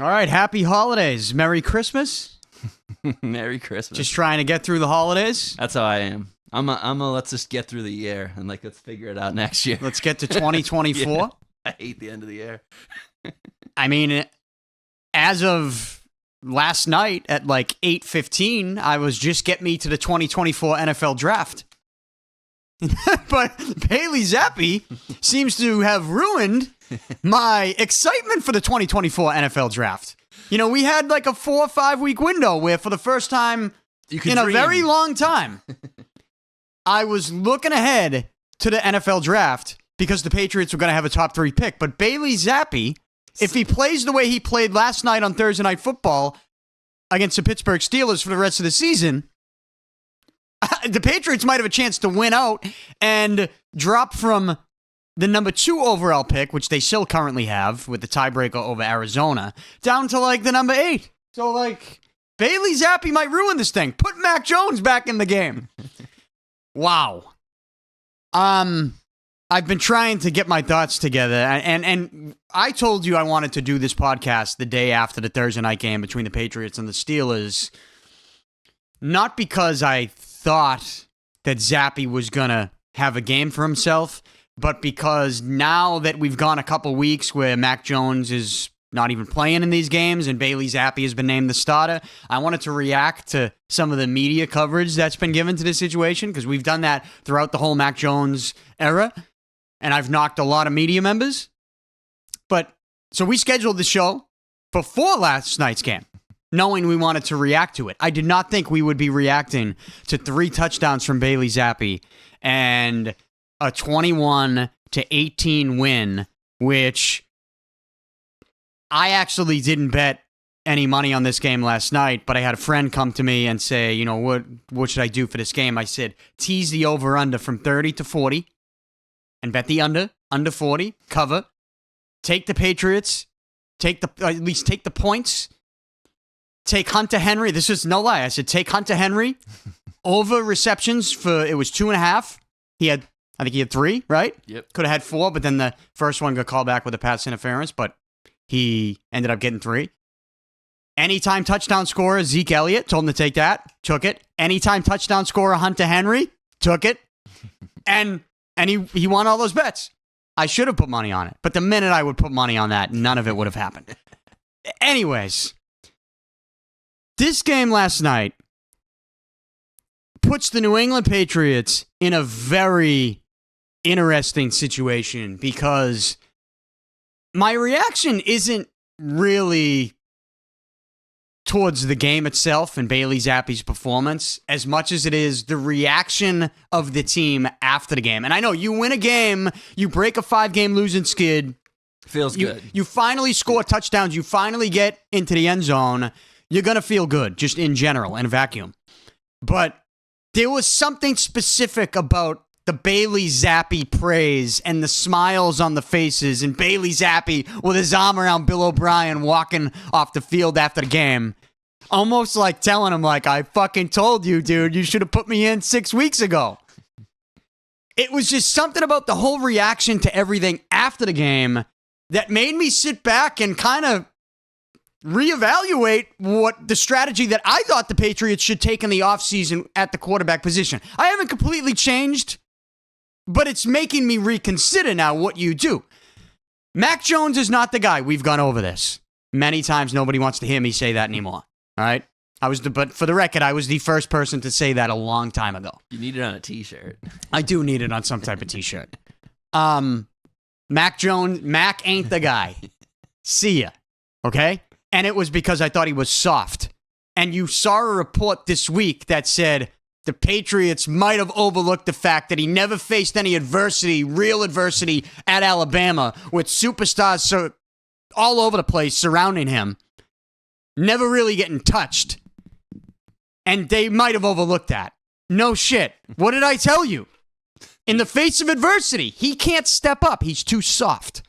All right, happy holidays. Merry Christmas. Merry Christmas. Just trying to get through the holidays. That's how I am. I'm a let's just get through the year and let's figure it out next year. Let's get to 2024. Yeah, I hate the end of the year. I mean, as of last night at like 8:15, I was just get me to the 2024 NFL Draft. But Bailey Zappe seems to have ruined my excitement for the 2024 NFL Draft. You know, we had like a 4 or 5 week window where for the first time in a very long time, I was looking ahead to the NFL Draft because the Patriots were going to have a top 3 pick. But Bailey Zappe, if he plays the way he played last night on Thursday Night Football against the Pittsburgh Steelers for the rest of the season, the Patriots might have a chance to win out and drop from the number 2 overall pick, which they still currently have with the tiebreaker over Arizona, down to like the number 8. So like Bailey Zappe might ruin this thing. Put Mac Jones back in the game. Wow. I've been trying to get my thoughts together, and I told you I wanted to do this podcast the day after the Thursday night game between the Patriots and the Steelers, not because I thought that Zappe was going to have a game for himself, but because now that we've gone a couple weeks where Mac Jones is not even playing in these games and Bailey Zappe has been named the starter, I wanted to react to some of the media coverage that's been given to this situation, because we've done that throughout the whole Mac Jones era, and I've knocked a lot of media members. But so we scheduled the show before last night's game, knowing we wanted to react to it. I did not think we would be reacting to 3 touchdowns from Bailey Zappe and a 21-18 win, which I actually didn't bet any money on this game last night, but I had a friend come to me and say, you know, what should I do for this game? I said, tease the over-under from 30 to 40 and bet the under 40, cover, take the Patriots, at least take the points, take Hunter Henry. This is no lie. I said, take Hunter Henry over receptions for, it was 2.5. I think he had 3, right? Yep. Could have had 4, but then the first one got called back with a pass interference, but he ended up getting 3. Anytime touchdown scorer, Zeke Elliott, told him to take that, took it. Anytime touchdown scorer, Hunter Henry, took it. And he won all those bets. I should have put money on it, but the minute I would put money on that, none of it would have happened. Anyways, this game last night puts the New England Patriots in a very interesting situation, because my reaction isn't really towards the game itself and Bailey Zappe's performance as much as it is the reaction of the team after the game. And I know you win a game, you break a 5-game losing skid. Feels good. You finally score touchdowns. You finally get into the end zone. You're going to feel good just in general, in a vacuum. But there was something specific about the Bailey Zappe praise and the smiles on the faces, and Bailey Zappe with his arm around Bill O'Brien walking off the field after the game. Almost like telling him, like, I fucking told you, dude, you should have put me in 6 weeks ago. It was just something about the whole reaction to everything after the game that made me sit back and kind of reevaluate what the strategy that I thought the Patriots should take in the offseason at the quarterback position. I haven't completely changed, but it's making me reconsider now what you do. Mac Jones is not the guy. We've gone over this many times. Nobody wants to hear me say that anymore. All right? But for the record, I was the first person to say that a long time ago. You need it on a t-shirt. I do need it on some type of t-shirt. Mac ain't the guy. See ya. Okay? And it was because I thought he was soft. And you saw a report this week that said the Patriots might have overlooked the fact that he never faced any adversity, real adversity, at Alabama with superstars all over the place surrounding him, never really getting touched. And they might have overlooked that. No shit. What did I tell you? In the face of adversity, he can't step up. He's too soft.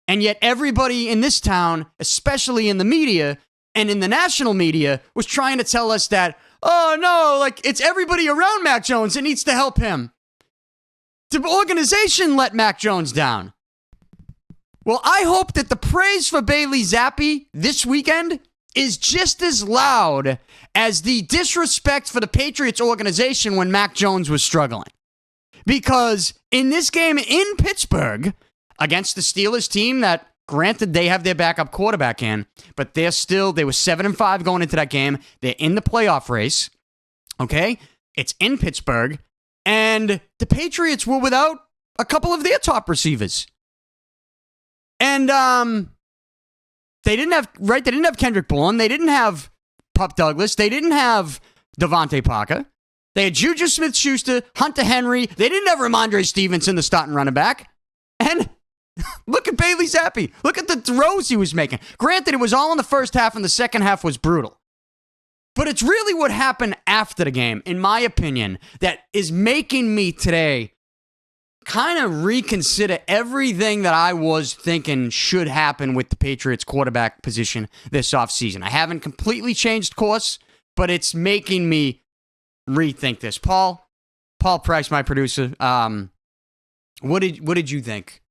And yet everybody in this town, especially in the media and in the national media, was trying to tell us that, oh no, like it's everybody around Mac Jones that needs to help him. The organization let Mac Jones down. Well, I hope that the praise for Bailey Zappe this weekend is just as loud as the disrespect for the Patriots organization when Mac Jones was struggling. Because in this game in Pittsburgh, against the Steelers team that, granted, they have their backup quarterback in, but they were 7-5 going into that game. They're in the playoff race. Okay? It's in Pittsburgh. And the Patriots were without a couple of their top receivers. And they didn't have Kendrick Bourne. They didn't have Pup Douglas. They didn't have Devontae Parker. They had Juju Smith-Schuster, Hunter Henry. They didn't have Ramondre Stevenson, the starting running back. And look at Bailey Zappe. Look at the throws he was making. Granted, it was all in the first half, and the second half was brutal. But it's really what happened after the game, in my opinion, that is making me today kind of reconsider everything that I was thinking should happen with the Patriots quarterback position this offseason. I haven't completely changed course, but it's making me rethink this. Paul Price, my producer, what did you think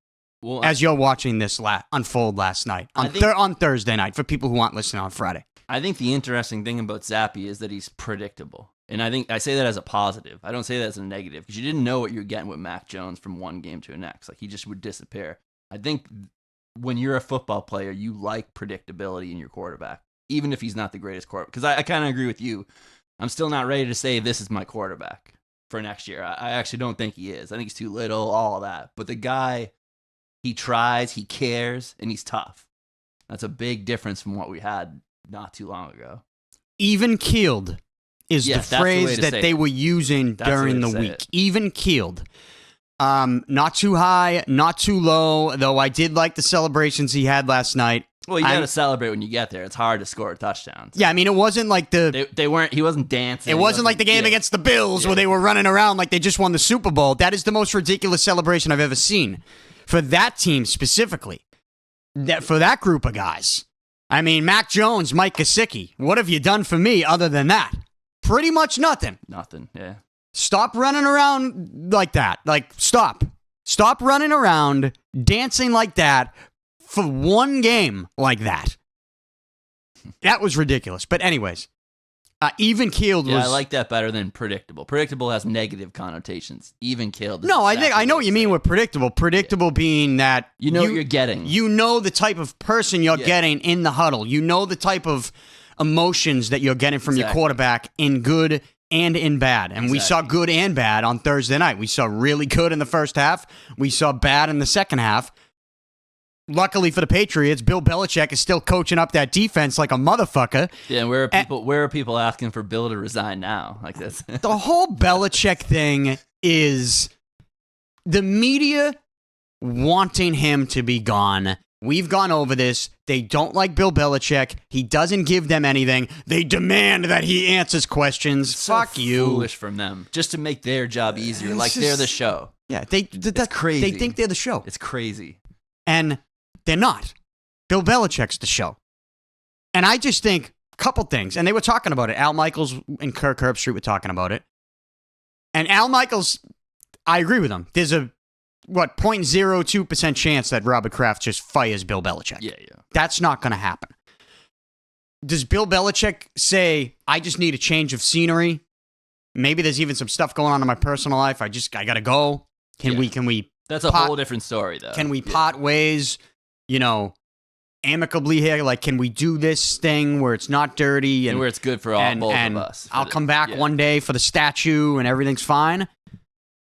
as you're watching this unfold last night on Thursday night for people who aren't listening on Friday? I think the interesting thing about Zappe is that he's predictable. And I think I say that as a positive. I don't say that as a negative because you didn't know what you're getting with Mac Jones from one game to the next. Like, he just would disappear. I think when you're a football player, you like predictability in your quarterback, even if he's not the greatest quarterback. Because I kind of agree with you. I'm still not ready to say this is my quarterback for next year. I actually don't think he is. I think he's too little, all of that. But the guy, he tries, he cares, and he's tough. That's a big difference from what we had not too long ago. Even keeled is the phrase that they were using during the week. Even keeled. Not too high, not too low, though I did like the celebrations he had last night. Well, you got to celebrate when you get there. It's hard to score touchdowns. Yeah, I mean, it wasn't like he wasn't dancing. It wasn't like the game against the Bills where they were running around like they just won the Super Bowl. That is the most ridiculous celebration I've ever seen for that team specifically. For that group of guys. I mean, Mac Jones, Mike Gesicki, what have you done for me other than that? Pretty much nothing. Nothing, yeah. Stop running around like that. Like, stop. Stop running around, dancing like that for one game like that. That was ridiculous. But anyways, even keeled was... Yeah, I like that better than predictable. Predictable has negative connotations. Even keeled... No, I know what you mean with predictable. Predictable being that... You know what you're getting. You know the type of person you're getting in the huddle. You know the type of emotions that you're getting from your quarterback in good and in bad. And we saw good and bad on Thursday night. We saw really good in the first half. We saw bad in the second half. Luckily for the Patriots, Bill Belichick is still coaching up that defense like a motherfucker. Yeah, and where are people asking for Bill to resign now? Like this. The whole Belichick thing is the media wanting him to be gone. We've gone over this. They don't like Bill Belichick. He doesn't give them anything. They demand that he answers questions. It's Fuck so you. Foolish from them. Just to make their job easier. Like they're the show. Yeah, that's crazy. They think they're the show. It's crazy. And they're not. Bill Belichick's the show. And I just think a couple things. And they were talking about it. Al Michaels and Kirk Herbstreit were talking about it. And Al Michaels, I agree with him. There's a 0.02% chance that Robert Kraft just fires Bill Belichick. Yeah. That's not going to happen. Does Bill Belichick say, I just need a change of scenery? Maybe there's even some stuff going on in my personal life. I got to go. Can we? That's a whole different story, though. Can we part ways, amicably here? Like, can we do this thing where it's not dirty and where it's good for both of us? I'll come back one day for the statue and everything's fine.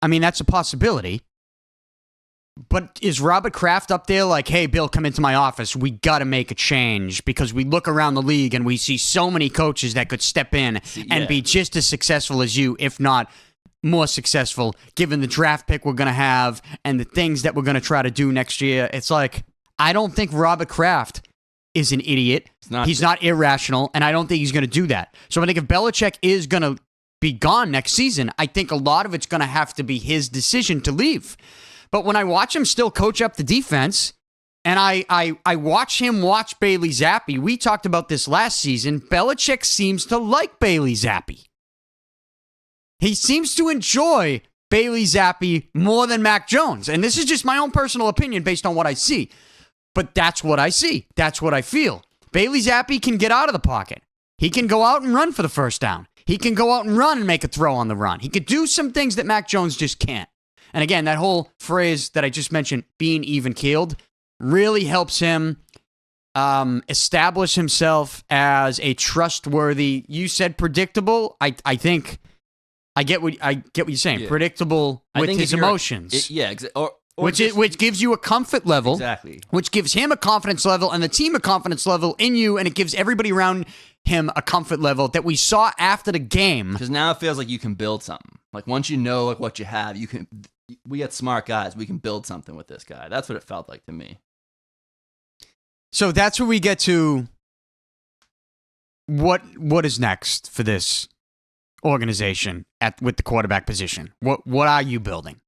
I mean, that's a possibility. But is Robert Kraft up there like, hey, Bill, come into my office. We got to make a change because we look around the league and we see so many coaches that could step in and be just as successful as you, if not more successful, given the draft pick we're going to have and the things that we're going to try to do next year. It's like, I don't think Robert Kraft is an idiot. He's not irrational, and I don't think he's going to do that. So I think if Belichick is going to be gone next season, I think a lot of it's going to have to be his decision to leave. But when I watch him still coach up the defense, and I watch him watch Bailey Zappe, we talked about this last season, Belichick seems to like Bailey Zappe. He seems to enjoy Bailey Zappe more than Mac Jones. And this is just my own personal opinion based on what I see. But that's what I see. That's what I feel. Bailey Zappe can get out of the pocket. He can go out and run for the first down. He can go out and run and make a throw on the run. He could do some things that Mac Jones just can't. And again, that whole phrase that I just mentioned, being even-keeled, really helps him establish himself as a trustworthy, you said predictable. I think I get what you're saying. Yeah. Predictable with his emotions. Which gives you a comfort level. Exactly. Which gives him a confidence level and the team a confidence level in you, and it gives everybody around him a comfort level that we saw after the game. Because now it feels like you can build something. Like once you know like what you have, you can. We got smart guys. We can build something with this guy. That's what it felt like to me. So that's where we get to what is next for this organization with the quarterback position. What are you building?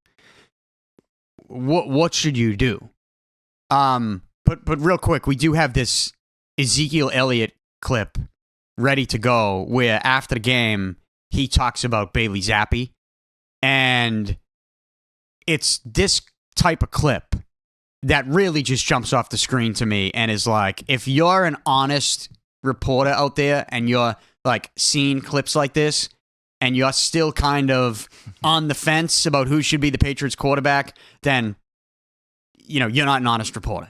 What should you do? But real quick, we do have this Ezekiel Elliott clip ready to go where after the game he talks about Bailey Zappe, and it's this type of clip that really just jumps off the screen to me and is like, if you're an honest reporter out there and you're like seeing clips like this and you're still kind of on the fence about who should be the Patriots quarterback, then you're not an honest reporter.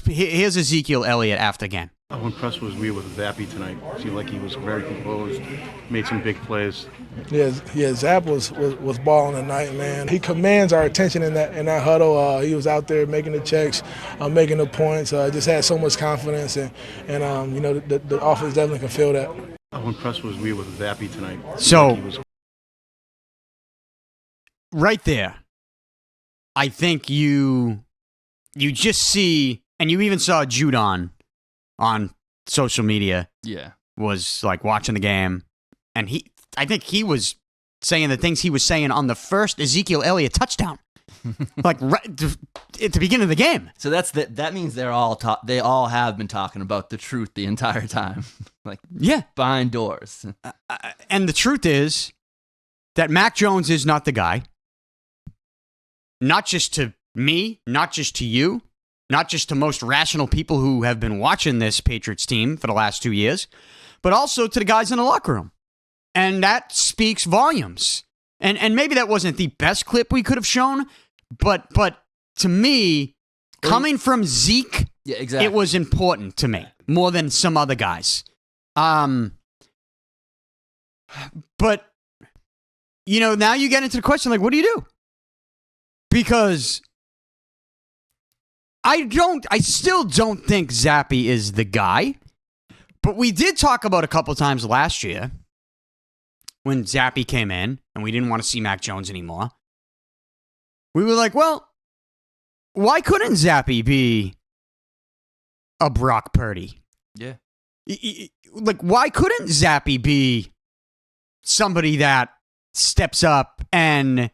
Here's Ezekiel Elliott after the game. How impressed was we with Zappe tonight? Seemed like he was very composed, made some big plays. Yeah, Zappe was balling tonight, man. He commands our attention in that huddle. He was out there making the checks, making the points. Just had so much confidence, and the offense definitely can feel that. How impressed was we with Zappe tonight? So, right there, I think you just see, and you even saw Judon on social media. Yeah, was like watching the game, and I think he was saying the things he was saying on the first Ezekiel Elliott touchdown, like right at the beginning of the game. So that means they all have been talking about the truth the entire time, like behind doors. And the truth is that Mac Jones is not the guy. Not just to me, not just to you, not just to most rational people who have been watching this Patriots team for the last 2 years, but also to the guys in the locker room. And that speaks volumes. And maybe that wasn't the best clip we could have shown, but to me, coming from Zeke, yeah, exactly, it was important to me more than some other guys. But now you get into the question, like, what do you do? Because I still don't think Zappe is the guy. But we did talk about a couple times last year when Zappe came in and we didn't want to see Mac Jones anymore. We were like, well, why couldn't Zappe be a Brock Purdy? Yeah. Like, why couldn't Zappe be somebody that steps up and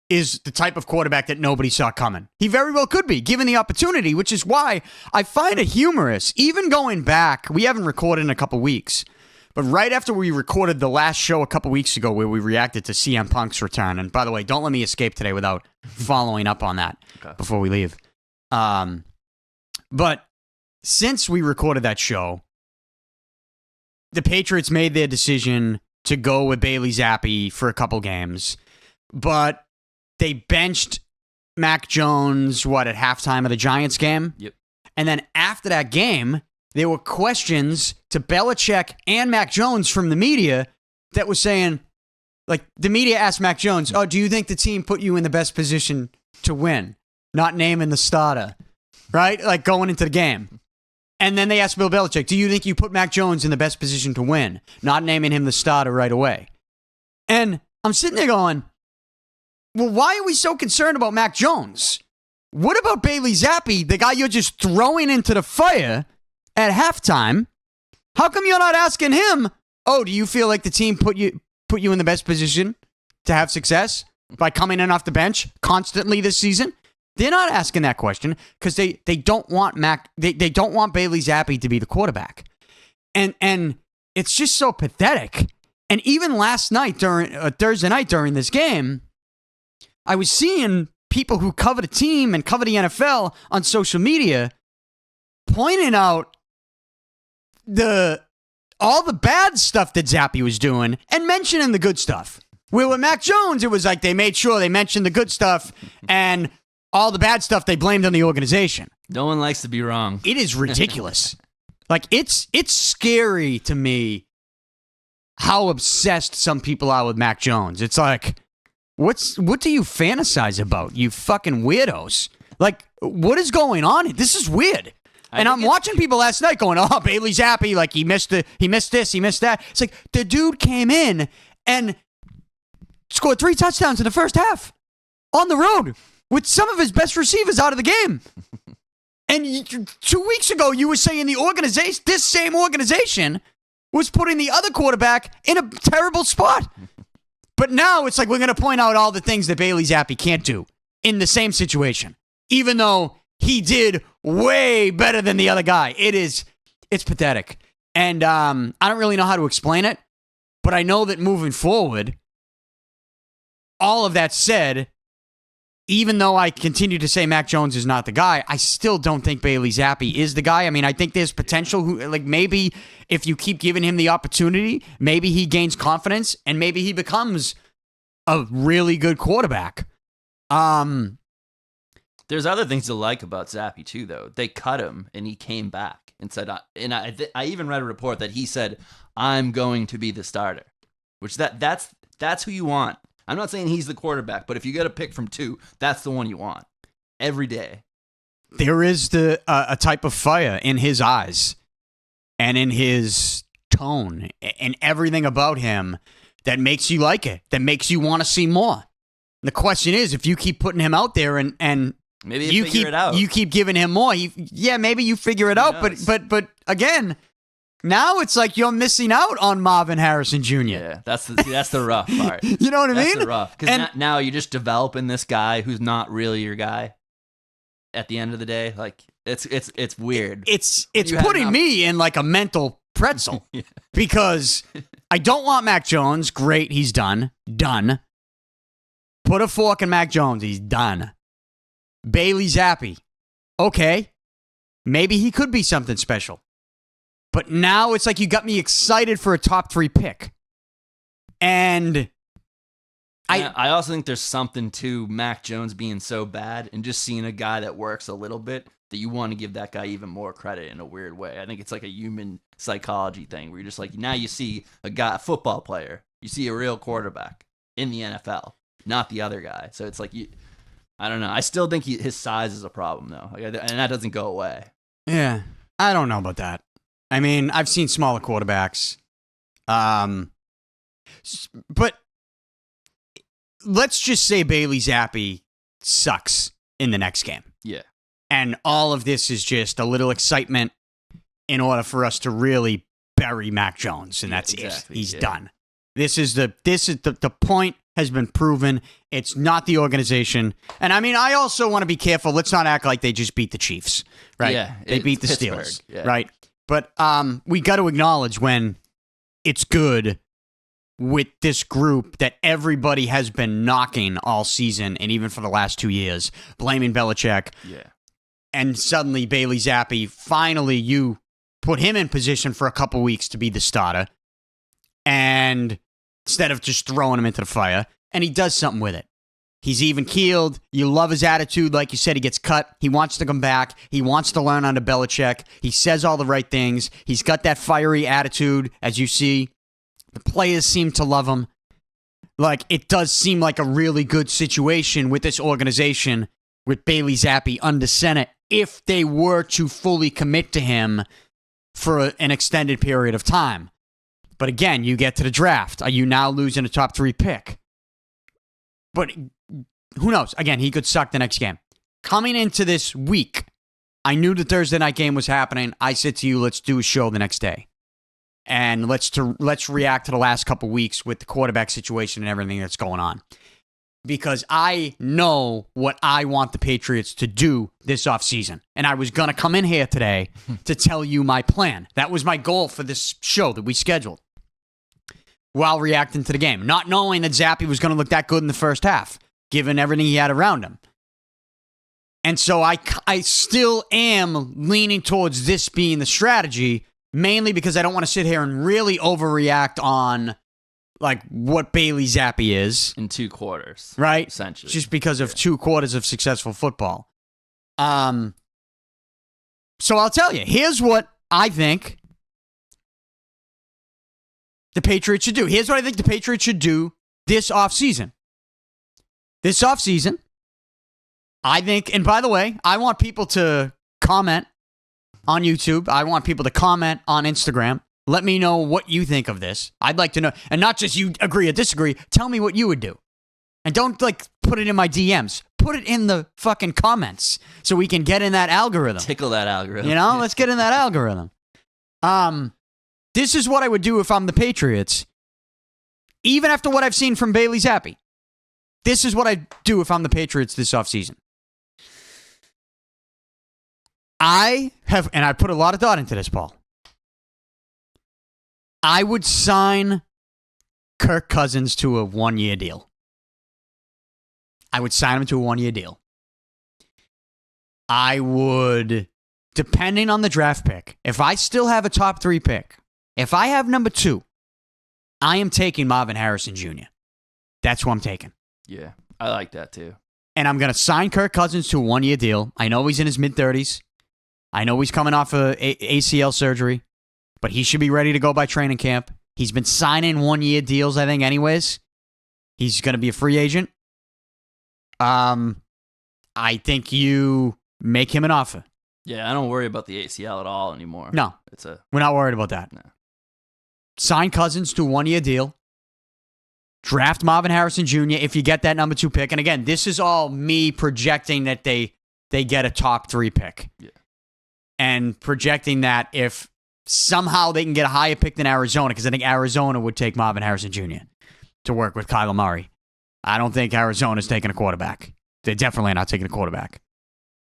is the type of quarterback that nobody saw coming? He very well could be, given the opportunity, which is why I find it humorous. Even going back, we haven't recorded in a couple weeks, but right after we recorded the last show a couple weeks ago where we reacted to CM Punk's return, and by the way, don't let me escape today without following up on that before we leave. But since we recorded that show, the Patriots made their decision to go with Bailey Zappe for a couple games, but they benched Mac Jones, at halftime of the Giants game? Yep. And then after that game, there were questions to Belichick and Mac Jones from the media that was saying, like, the media asked Mac Jones, do you think the team put you in the best position to win? Not naming the starter, right? Like, going into the game. And then they asked Bill Belichick, do you think you put Mac Jones in the best position to win? Not naming him the starter right away. And I'm sitting there going, well, why are we so concerned about Mac Jones? What about Bailey Zappe, the guy you're just throwing into the fire at halftime? How come you're not asking him, do you feel like the team put you in the best position to have success by coming in off the bench constantly this season? They're not asking that question because they don't want they don't want Bailey Zappe to be the quarterback. And it's just so pathetic. And even last night Thursday night during this game, I was seeing people who cover the team and cover the NFL on social media pointing out all the bad stuff that Zappe was doing and mentioning the good stuff. Where with Mac Jones, it was like they made sure they mentioned the good stuff and all the bad stuff they blamed on the organization. No one likes to be wrong. It is ridiculous. Like, it's scary to me how obsessed some people are with Mac Jones. It's like, what do you fantasize about, you fucking weirdos? Like, what is going on? This is weird. And I'm watching people last night going, oh, Bailey Zappe, like he missed this, he missed that. It's like the dude came in and scored 3 touchdowns in the first half on the road with some of his best receivers out of the game. And 2 weeks ago, you were saying this same organization was putting the other quarterback in a terrible spot. But now it's like we're going to point out all the things that Bailey Zappe can't do in the same situation, even though he did way better than the other guy. It's pathetic. And I don't really know how to explain it, but I know that moving forward, all of that said, even though I continue to say Mac Jones is not the guy, I still don't think Bailey Zappe is the guy. I mean, I think there's potential. Maybe if you keep giving him the opportunity, maybe he gains confidence and maybe he becomes a really good quarterback. There's other things to like about Zappe too, though. They cut him and he came back and said, I even read a report that he said, "I'm going to be the starter," which that's who you want. I'm not saying he's the quarterback, but if you get a pick from 2, that's the one you want every day. There is a type of fire in his eyes and in his tone and everything about him that makes you like it, that makes you want to see more. The question is, if you keep putting him out there and maybe you figure it out. You keep giving him more. Maybe you figure it out. But again, now it's like you're missing out on Marvin Harrison Jr. Yeah, that's the rough part. You know what I mean? That's the rough. Because now you're just developing this guy who's not really your guy. At the end of the day, like it's weird. It's putting me in like a mental pretzel yeah. Because I don't want Mac Jones. Great, he's done. Put a fork in Mac Jones. He's done. Bailey Zappe. Okay, maybe he could be something special. But now it's like you got me excited for a top 3 pick. And I also think there's something to Mac Jones being so bad and just seeing a guy that works a little bit that you want to give that guy even more credit in a weird way. I think it's like a human psychology thing where you're just like, now you see a football player, you see a real quarterback in the NFL, not the other guy. So it's like, I don't know. I still think his size is a problem though. And that doesn't go away. Yeah. I don't know about that. I mean, I've seen smaller quarterbacks. But let's just say Bailey Zappe sucks in the next game. Yeah. And all of this is just a little excitement in order for us to really bury Mac Jones. And that's exactly it. He's done. This is the point has been proven. It's not the organization. And I mean, I also want to be careful. Let's not act like they just beat the Chiefs, right? Yeah. They beat the Steelers, yeah. right? But we got to acknowledge when it's good with this group that everybody has been knocking all season and even for the last 2 years, blaming Belichick. Yeah. And suddenly Bailey Zappe, finally you put him in position for a couple weeks to be the starter. And instead of just throwing him into the fire, and he does something with it. He's even keeled. You love his attitude. Like you said, he gets cut. He wants to come back. He wants to learn under Belichick. He says all the right things. He's got that fiery attitude, as you see. The players seem to love him. Like, it does seem like a really good situation with this organization with Bailey Zappe under center if they were to fully commit to him for an extended period of time. But again, you get to the draft. Are you now losing a top 3 pick? But who knows? Again, he could suck the next game. Coming into this week, I knew the Thursday night game was happening. I said to you, let's do a show the next day. And let's react to the last couple weeks with the quarterback situation and everything that's going on. Because I know what I want the Patriots to do this offseason. And I was going to come in here today to tell you my plan. That was my goal for this show that we scheduled while reacting to the game. Not knowing that Zappe was going to look that good in the first half, given everything he had around him. And so I still am leaning towards this being the strategy, mainly because I don't want to sit here and really overreact on like what Bailey Zappe is. In 2 quarters. Right? Essentially. Just because of 2 quarters of successful football. So I'll tell you, here's what I think the Patriots should do. Here's what I think the Patriots should do this offseason. This offseason, I think, and by the way, I want people to comment on YouTube. I want people to comment on Instagram. Let me know what you think of this. I'd like to know, and not just you agree or disagree. Tell me what you would do. And don't like put it in my DMs. Put it in the fucking comments so we can get in that algorithm. Tickle that algorithm. You know, let's get in that algorithm. This is what I would do if I'm the Patriots. Even after what I've seen from Bailey Zappe. This is what I'd do if I'm the Patriots this offseason. I put a lot of thought into this, Paul. I would sign Kirk Cousins to a 1-year deal. I would sign him to a 1-year deal. I would, depending on the draft pick, if I still have a top 3 pick, if I have number 2, I am taking Marvin Harrison Jr. That's who I'm taking. Yeah, I like that too. And I'm going to sign Kirk Cousins to a 1-year deal. I know he's in his mid-30s. I know he's coming off of ACL surgery, but he should be ready to go by training camp. He's been signing 1-year deals, I think, anyways. He's going to be a free agent. I think you make him an offer. Yeah, I don't worry about the ACL at all anymore. No, we're not worried about that. No. Sign Cousins to a 1-year deal. Draft Marvin Harrison Jr. if you get that number 2 pick. And again, this is all me projecting that they get a top 3 pick. Yeah. And projecting that if somehow they can get a higher pick than Arizona, because I think Arizona would take Marvin Harrison Jr. to work with Kyler Murray. I don't think Arizona's taking a quarterback. They're definitely not taking a quarterback.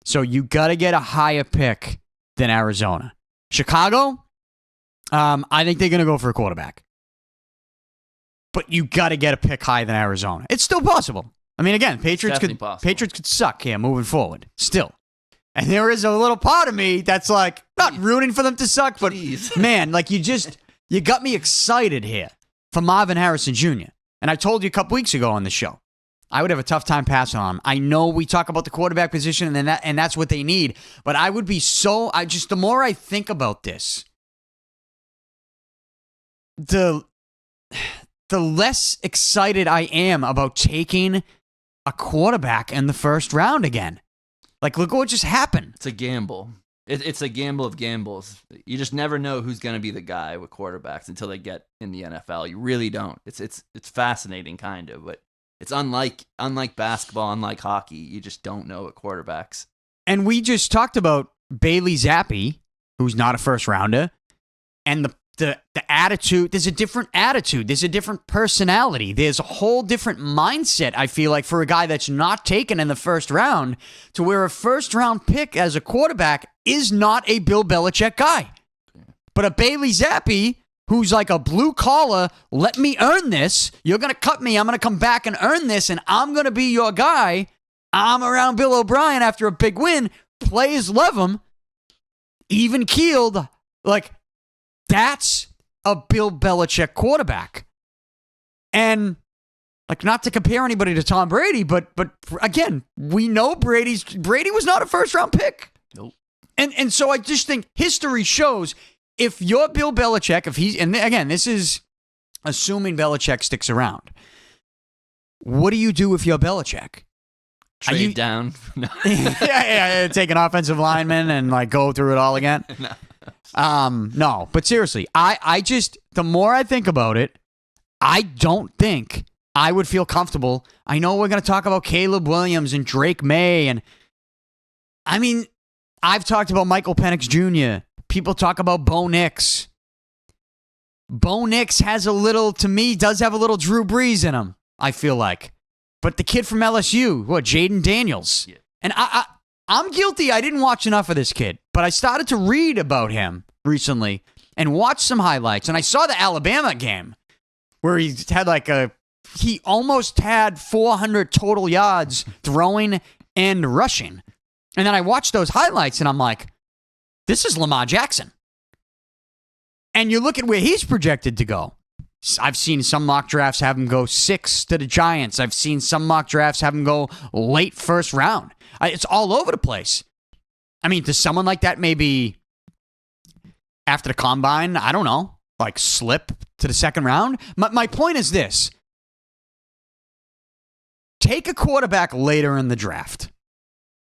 So you got to get a higher pick than Arizona. Chicago, I think they're going to go for a quarterback. But you got to get a pick higher than Arizona. It's still possible. I mean, again, Patriots could suck here moving forward. Still. And there is a little part of me that's like, not rooting for them to suck, but man, like you got me excited here for Marvin Harrison Jr. And I told you a couple weeks ago on the show, I would have a tough time passing on him. I know we talk about the quarterback position and that's what they need, but I would be the more I think about this, the less excited I am about taking a quarterback in the first round again. Like, look what just happened. It's a gamble. It's a gamble of gambles. You just never know who's going to be the guy with quarterbacks until they get in the NFL. You really don't. It's fascinating, kind of, but it's unlike basketball, unlike hockey. You just don't know at quarterbacks. And we just talked about Bailey Zappe, who's not a first rounder, and the attitude. There's a different attitude. There's a different personality. There's a whole different mindset, I feel like, for a guy that's not taken in the first round, to where a first-round pick as a quarterback is not a Bill Belichick guy. But a Bailey Zappe, who's like a blue-collar, let me earn this. You're going to cut me. I'm going to come back and earn this, and I'm going to be your guy. I'm around Bill O'Brien after a big win. Players love him. Even-keeled. Like, that's a Bill Belichick quarterback. And, like, not to compare anybody to Tom Brady, but again, we know Brady was not a first-round pick. Nope. And so I just think history shows if you're Bill Belichick, and again, this is assuming Belichick sticks around. What do you do if you're Belichick? Trade down. No. yeah, take an offensive lineman and like go through it all again. No, but seriously, I just, the more I think about it, I don't think I would feel comfortable. I know we're going to talk about Caleb Williams and Drake May, and I mean, I've talked about Michael Penix Jr. People talk about Bo Nix. Bo Nix has does have a little Drew Brees in him, I feel like. But the kid from LSU, Jaden Daniels. Yeah. And I'm guilty. I didn't watch enough of this kid, but I started to read about him recently and watch some highlights. And I saw the Alabama game where he almost had 400 total yards throwing and rushing. And then I watch those highlights and I'm like, this is Lamar Jackson. And you look at where he's projected to go. I've seen some mock drafts have him go 6 to the Giants. I've seen some mock drafts have him go late first round. It's all over the place. I mean, does someone like that maybe after the combine, I don't know, like slip to the second round? My point is this. Take a quarterback later in the draft.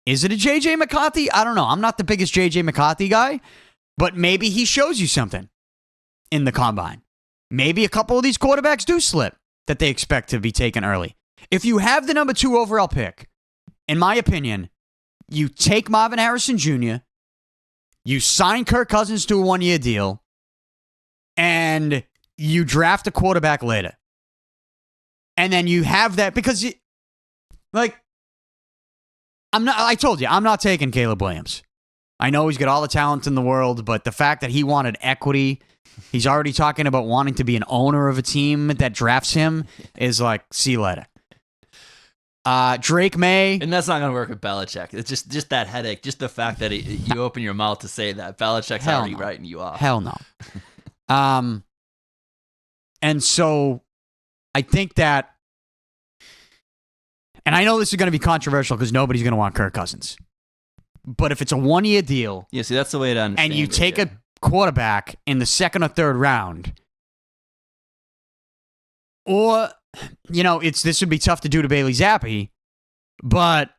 Is it a J.J. McCarthy? I don't know. I'm not the biggest J.J. McCarthy guy, but maybe he shows you something in the combine. Maybe a couple of these quarterbacks do slip that they expect to be taken early. If you have the number 2 overall pick, in my opinion, you take Marvin Harrison Jr., you sign Kirk Cousins to a 1-year deal, and you draft a quarterback later. And then you have that because, I told you, I'm not taking Caleb Williams. I know he's got all the talent in the world, but the fact that he wanted equity, he's already talking about wanting to be an owner of a team that drafts him, is like, see you later. Drake May. And that's not going to work with Belichick. It's just that headache. Just the fact that you open your mouth to say that. Belichick's already writing you off. Hell no. And so I think that, and I know this is going to be controversial because nobody's going to want Kirk Cousins. But if it's a 1-year deal. Yeah, see, that's the way to understand and you take a quarterback in the second or third round, or, this would be tough to do to Bailey Zappe, but,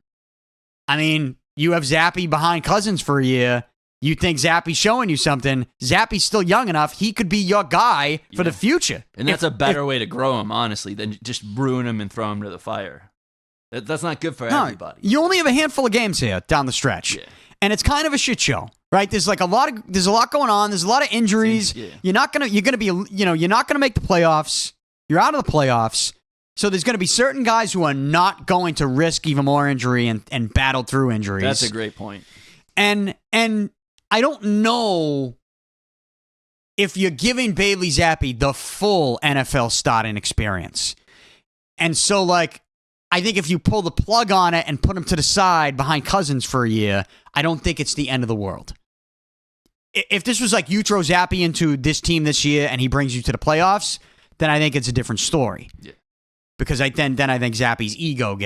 I mean, you have Zappe behind Cousins for a year. You think Zappe's showing you something. Zappe's still young enough. He could be your guy for the future. And that's a better way to grow him, honestly, than just ruin him and throw him to the fire. That's not good for everybody. You only have a handful of games here down the stretch. Yeah. And it's kind of a shit show, right? There's a lot going on. There's a lot of injuries. Yeah. You're not going to make the playoffs. You're out of the playoffs. So there's going to be certain guys who are not going to risk even more injury and battle through injuries. That's a great point. And I don't know if you're giving Bailey Zappe the full NFL starting experience. And so, I think if you pull the plug on it and put him to the side behind Cousins for a year, I don't think it's the end of the world. If this was like you throw Zappe into this team this year and he brings you to the playoffs, then I think it's a different story. Yeah. Because I think Zappe's ego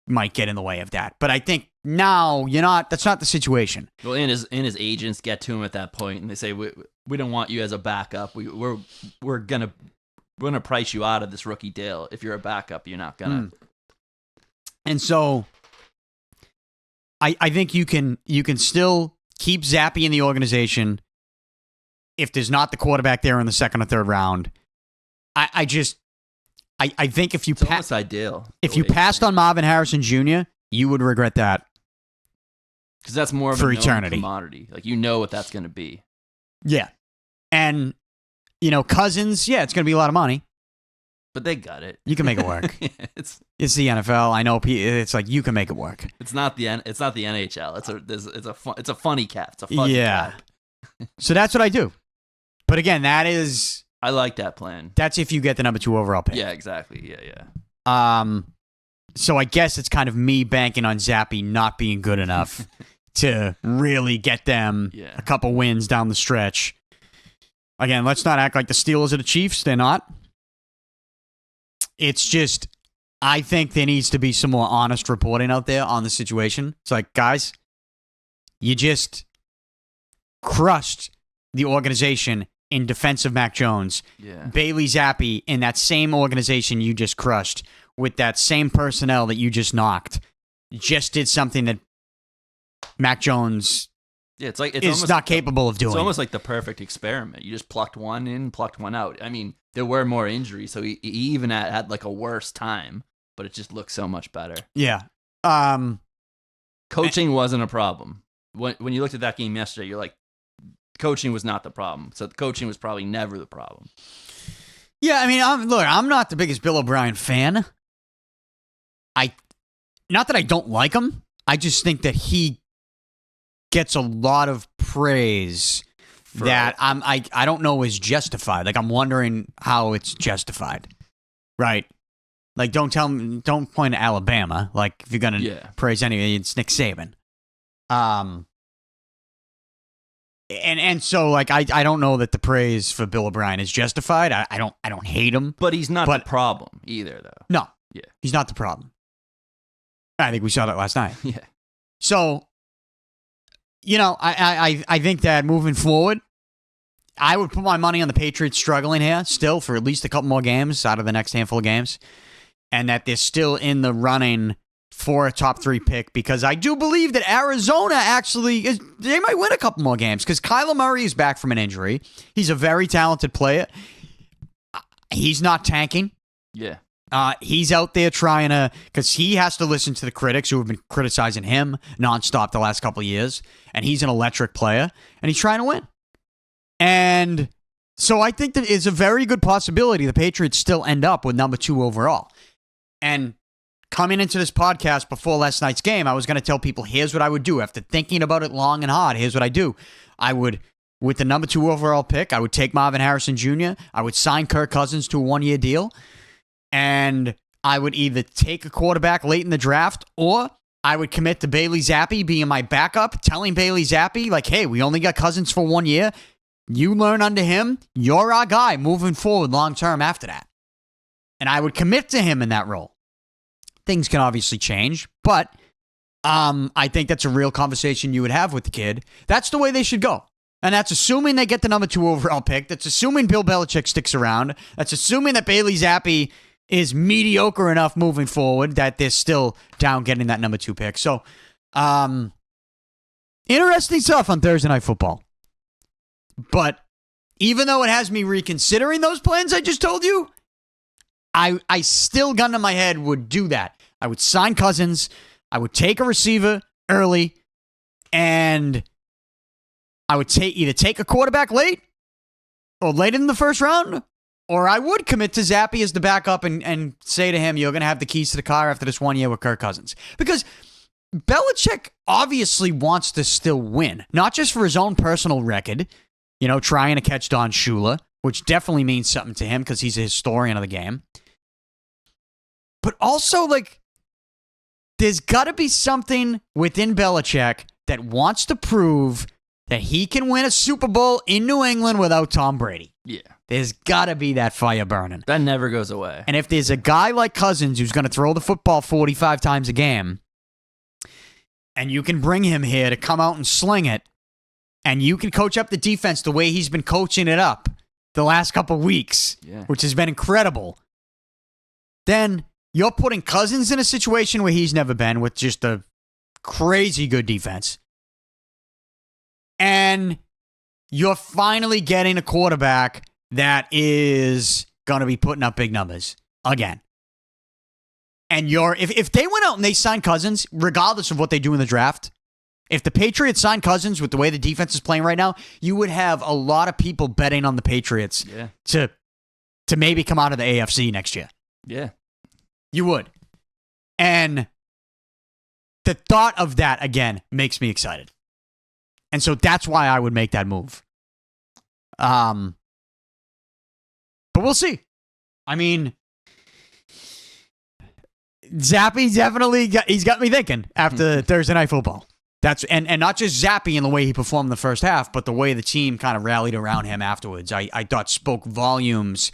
might get in the way of that. But I think now that's not the situation. Well, and his agents get to him at that point and they say, we don't want you as a backup. We're gonna price you out of this rookie deal. If you're a backup, you're not gonna. And so I think you can still keep Zappe in the organization if there's not the quarterback there in the second or third round. I think if you almost ideal. If you passed on Marvin Harrison Jr., you would regret that. Because that's more of a eternity commodity. What that's going to be. Yeah. And, Cousins, it's going to be a lot of money. But they got it. You can make it work. It's the NFL. I know. It's like you can make it work. It's not the NHL. It's a funny cap. It's a fun cap. So that's what I do. But again, I like that plan. That's if you get the number 2 overall pick. Yeah, exactly. Yeah. So I guess it's kind of me banking on Zappe not being good enough to really get them a couple wins down the stretch. Again, let's not act like the Steelers are the Chiefs. They're not. It's just, I think there needs to be some more honest reporting out there on the situation. It's like, guys, you just crushed the organization in defense of Mac Jones. Yeah. Bailey Zappe in that same organization you just crushed with that same personnel that you just knocked just did something that Mac Jones is not capable of doing. It's almost like the perfect experiment. You just plucked one in, plucked one out. I mean, there were more injuries, so he even had a worse time, but it just looked so much better. Yeah. Coaching wasn't a problem. When you looked at that game yesterday, you're like, coaching was not the problem. So the coaching was probably never the problem. Yeah, I mean, I'm not the biggest Bill O'Brien fan. Not that I don't like him. I just think that he gets a lot of praise that I don't know is justified. I'm wondering how it's justified. Right? Don't point to Alabama. If you're gonna praise anybody, it's Nick Saban. And so like I don't know that the praise for Bill O'Brien is justified. I don't hate him, But he's not the problem either, though. no, Yeah. he's not the problem. I think we saw that last night. Yeah. So, I think that moving forward, I would put my money on the Patriots struggling here still for at least a couple more games out of the next handful of games, and that they're still in the running for a top 3 pick, because I do believe that Arizona they might win a couple more games because Kyler Murray is back from an injury. He's a very talented player. He's not tanking. Yeah. He's out there trying to, because he has to listen to the critics who have been criticizing him nonstop the last couple of years, and he's an electric player, and he's trying to win. And so I think that it's a very good possibility the Patriots still end up with number 2 overall. And coming into this podcast before last night's game, I was going to tell people, here's what I would do. After thinking about it long and hard, here's what I do. I would, with the number 2 overall pick, I would take Marvin Harrison Jr., I would sign Kirk Cousins to a 1-year deal, and I would either take a quarterback late in the draft, or I would commit to Bailey Zappe being my backup, telling Bailey Zappe, like, hey, we only got Cousins for 1 year. You learn under him. You're our guy moving forward long-term after that. And I would commit to him in that role. Things can obviously change, but I think that's a real conversation you would have with the kid. That's the way they should go. And that's assuming they get the number 2 overall pick. That's assuming Bill Belichick sticks around. That's assuming that Bailey Zappe is mediocre enough moving forward that they're still down getting that number 2 pick. So, interesting stuff on Thursday Night Football. But even though it has me reconsidering those plans I just told you, I still, gun to my head, would do that. I would sign Cousins. I would take a receiver early, and I would either take a quarterback late or late in the first round, or I would commit to Zappe as the backup and say to him, you're going to have the keys to the car after this 1 year with Kirk Cousins. Because Belichick obviously wants to still win, not just for his own personal record, trying to catch Don Shula, which definitely means something to him because he's a historian of the game. But also, there's got to be something within Belichick that wants to prove that he can win a Super Bowl in New England without Tom Brady. Yeah. There's got to be that fire burning. That never goes away. And if there's a guy like Cousins who's going to throw the football 45 times a game, and you can bring him here to come out and sling it, and you can coach up the defense the way he's been coaching it up the last couple weeks, which has been incredible, then you're putting Cousins in a situation where he's never been with just a crazy good defense. And you're finally getting a quarterback that is going to be putting up big numbers again. And if they went out and they signed Cousins, regardless of what they do in the draft, if the Patriots signed Cousins with the way the defense is playing right now, you would have a lot of people betting on the Patriots to maybe come out of the AFC next year. Yeah. You would. And the thought of that, again, makes me excited. And so that's why I would make that move. But we'll see. I mean, Zappe definitely he's got me thinking after Thursday Night Football. And not just Zappe in the way he performed in the first half, but the way the team kind of rallied around him afterwards. I thought spoke volumes.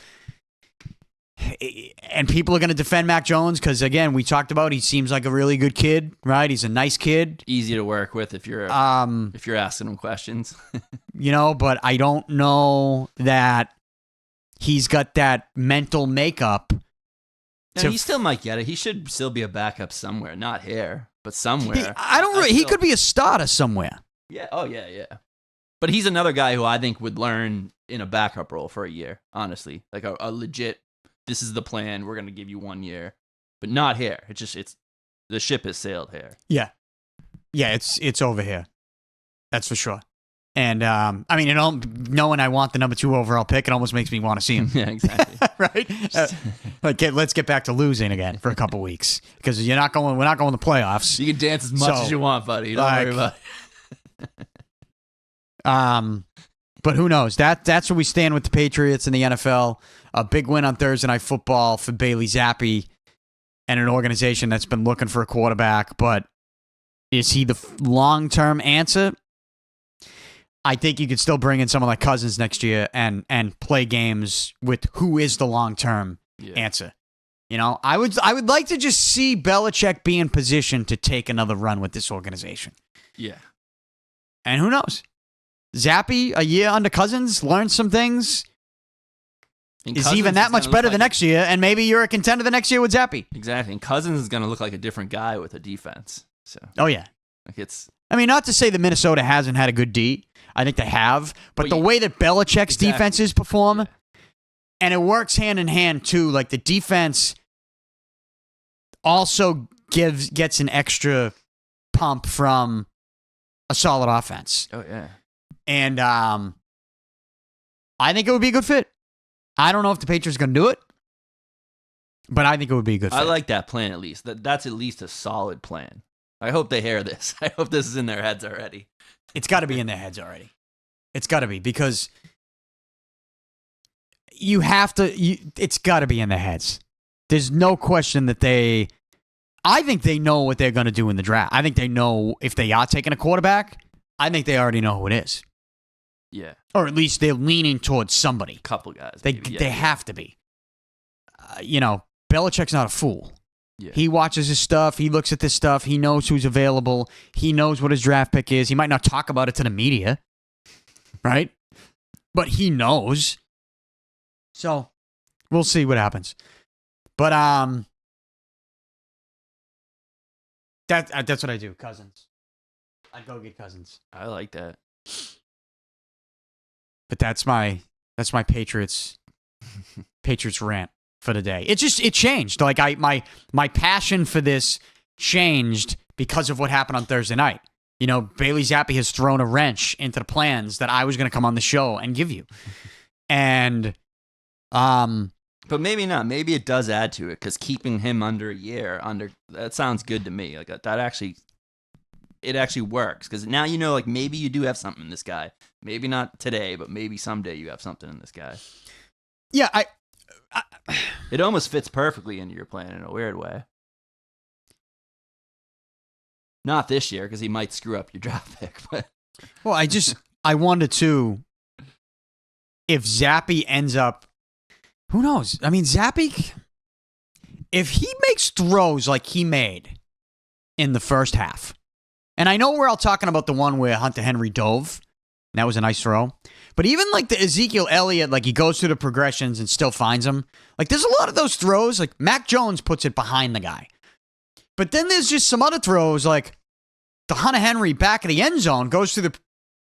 And people are going to defend Mac Jones because, again, we talked about he seems like a really good kid, right? He's a nice kid. Easy to work with if you're asking him questions. But I don't know that he's got that mental makeup. He still might get it. He should still be a backup somewhere. Not here, but somewhere. He could be a starter somewhere. Yeah. Oh, yeah. But he's another guy who I think would learn in a backup role for a year, honestly. Like a legit, this is the plan, we're going to give you 1 year. But not here. It's the ship has sailed here. Yeah. Yeah, it's over here. That's for sure. And, knowing I want the number 2 overall pick, it almost makes me want to see him. Yeah, exactly. Right? Let's get back to losing again for a couple weeks. Because we're not going to playoffs. You can dance as much as you want, buddy. Don't worry about it. But who knows? That's where we stand with the Patriots in the NFL. A big win on Thursday Night Football for Bailey Zappe and an organization that's been looking for a quarterback. But Is he the long-term answer? I think you could still bring in someone like Cousins next year and play games with who is the long-term answer. You know, I would like to just see Belichick be in position to take another run with this organization. Yeah. And who knows? Zappe, a year under Cousins, learned some things. And is Cousins even that much better the next year, and maybe you're a contender the next year with Zappe. Exactly. And Cousins is going to look like a different guy with a defense. So. Oh, yeah. Like I mean, not to say that Minnesota hasn't had a good D. I think they have. But the way that Belichick's defenses perform, and it works hand in hand, too. Like, the defense also gets an extra pump from a solid offense. Oh, yeah. And I think it would be a good fit. I don't know if the Patriots are going to do it, but I think it would be a good fit. I like that plan at least. That's at least a solid plan. I hope they hear this. I hope this is in their heads already. It's got to be in their heads already. It's got to be because you have to. It's got to be in their heads. There's no question that I think they know what they're going to do in the draft. I think they know if they are taking a quarterback. I think they already know who it is. Yeah. Or at least they're leaning towards somebody. Couple guys. They have to be. Belichick's not a fool. Yeah. He watches his stuff. He looks at this stuff. He knows who's available. He knows what his draft pick is. He might not talk about it to the media, right? But he knows. So we'll see what happens. But that's what I do. Cousins. I'd go get Cousins. I like that. But that's my Patriots rant for the day. It changed. Like my passion for this changed because of what happened on Thursday night. You know, Bailey Zappe has thrown a wrench into the plans that I was going to come on the show and give you. And but maybe not. Maybe it does add to it because keeping him under a year that sounds good to me. Like that actually works because now you know, like maybe you do have something in this guy. Maybe not today, but maybe someday you have something in this guy. Yeah, it almost fits perfectly into your plan in a weird way. Not this year because he might screw up your draft pick. But well, I wanted to. If Zappe ends up, who knows? I mean, Zappe, if he makes throws like he made in the first half, and I know we're all talking about the one where Hunter Henry dove. That was a nice throw. But even like the Ezekiel Elliott, like he goes through the progressions and still finds him. Like there's a lot of those throws. Like Mac Jones puts it behind the guy. But then there's just some other throws like the Hunter Henry back of the end zone goes through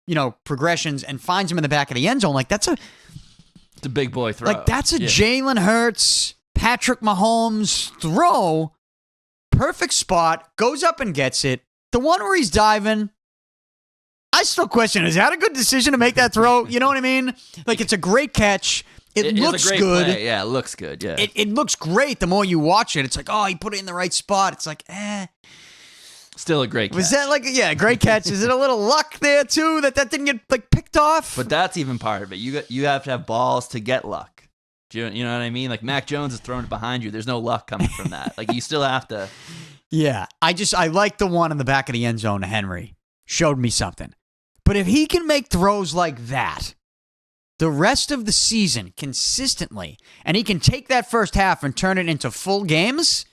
the progressions and finds him in the back of the end zone. Like it's a big boy throw. Like that's a Jalen Hurts, Patrick Mahomes throw. Perfect spot. Goes up and gets it. The one where he's diving. I still question, is that a good decision to make that throw? You know what I mean? Like, it's a great catch. It looks a great good. Play. Yeah, it looks good. Yeah. It looks great the more you watch it. It's like, oh, he put it in the right spot. It's like, Still a great catch. Was that a great catch? Is it a little luck there, too, that didn't get, like, picked off? But that's even part of it. You have to have balls to get luck. Do you know what I mean? Like, Mac Jones is thrown it behind you. There's no luck coming from that. Like, you still have to. Yeah. I like the one in the back of the end zone to Henry. Showed me something. But if he can make throws like that the rest of the season consistently, and he can take that first half and turn it into full games,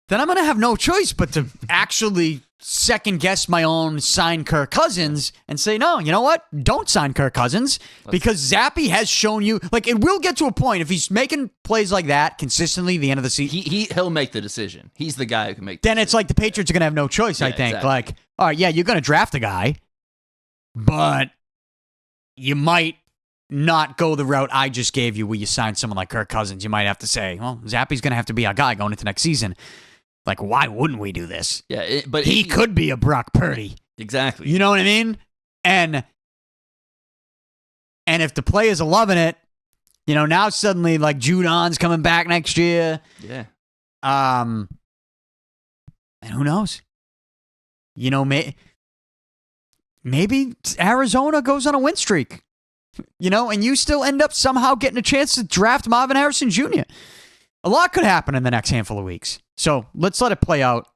then I'm going to have no choice but to actually second-guess my own sign Kirk Cousins and say, no, you know what? Don't sign Kirk Cousins because Zappe has shown you, like, it will get to a point if he's making plays like that consistently at the end of the season. He'll make the decision. He's the guy who can make the Then decision. It's like the Patriots are going to have no choice, I think. Exactly. Like, all right, yeah, you're going to draft a guy, but you might not go the route I just gave you where you sign someone like Kirk Cousins. You might have to say, well, Zappe's going to have to be our guy going into next season. Like, why wouldn't we do this? Yeah, but he could be a Brock Purdy. Exactly. You know what I mean? And if the players are loving it, now suddenly, like, Judon's coming back next year. Yeah. And who knows? Maybe Arizona goes on a win streak, and you still end up somehow getting a chance to draft Marvin Harrison Jr. A lot could happen in the next handful of weeks. So let's let it play out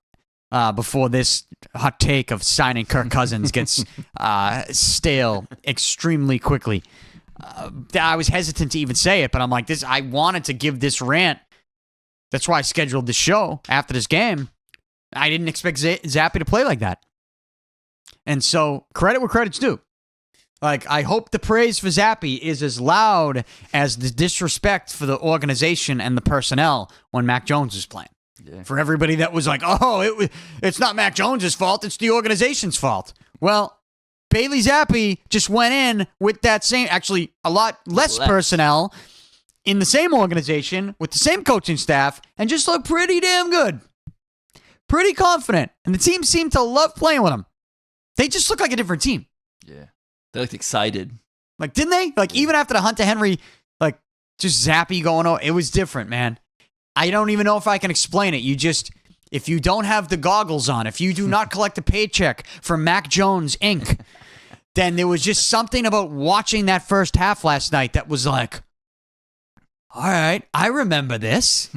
before this hot take of signing Kirk Cousins gets stale extremely quickly. I was hesitant to even say it, but I'm like, I wanted to give this rant. That's why I scheduled the show after this game. I didn't expect Zappe to play like that. And so, credit where credit's due. Like, I hope the praise for Zappe is as loud as the disrespect for the organization and the personnel when Mac Jones is playing. Yeah. For everybody that was like, oh, it's not Mac Jones' fault, it's the organization's fault. Well, Bailey Zappe just went in with that same, actually a lot less personnel in the same organization with the same coaching staff and just looked pretty damn good. Pretty confident. And the team seemed to love playing with him. They just look like a different team. Yeah. They looked excited. Like, didn't they? Like, even after the Hunter Henry, like, just Zappe going on, it was different, man. I don't even know if I can explain it. If you don't have the goggles on, if you do not collect a paycheck from Mac Jones, Inc., then there was just something about watching that first half last night that was like, all right, I remember this.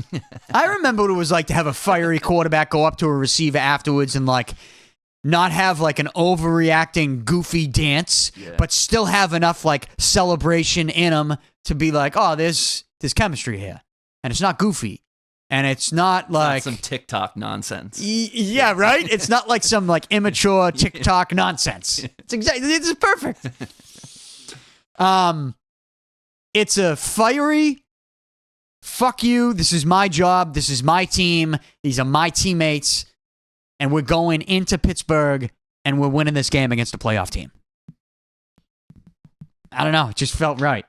I remember what it was like to have a fiery quarterback go up to a receiver afterwards and, like, not have, like, an overreacting, goofy dance, but still have enough, like, celebration in him to be like, oh, there's chemistry here. And it's not goofy. And it's not like... It's not some TikTok nonsense. Yeah, right? It's not like some, like, immature TikTok nonsense. It's perfect. It's a fiery, fuck you, this is my job, this is my team, these are my teammates, and we're going into Pittsburgh, and we're winning this game against a playoff team. I don't know. It just felt right.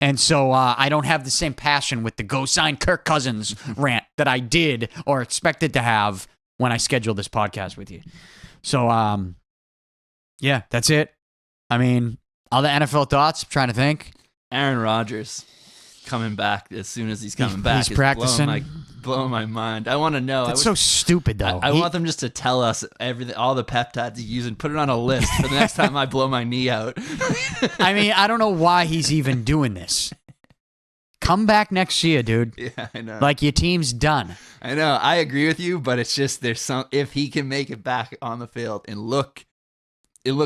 And so I don't have the same passion with the go sign Kirk Cousins rant that I did or expected to have when I scheduled this podcast with you. So, yeah, that's it. I mean, other NFL thoughts? I'm trying to think. Aaron Rodgers coming back as soon as he's coming back. He's practicing. Blowing my mind. I want to know. That's so stupid, though. I want them just to tell us everything, all the peptides he's using, put it on a list for the next time I blow my knee out. I mean, I don't know why he's even doing this. Come back next year, dude. Yeah, I know. Like, your team's done. I know. I agree with you, but it's just if he can make it back on the field and look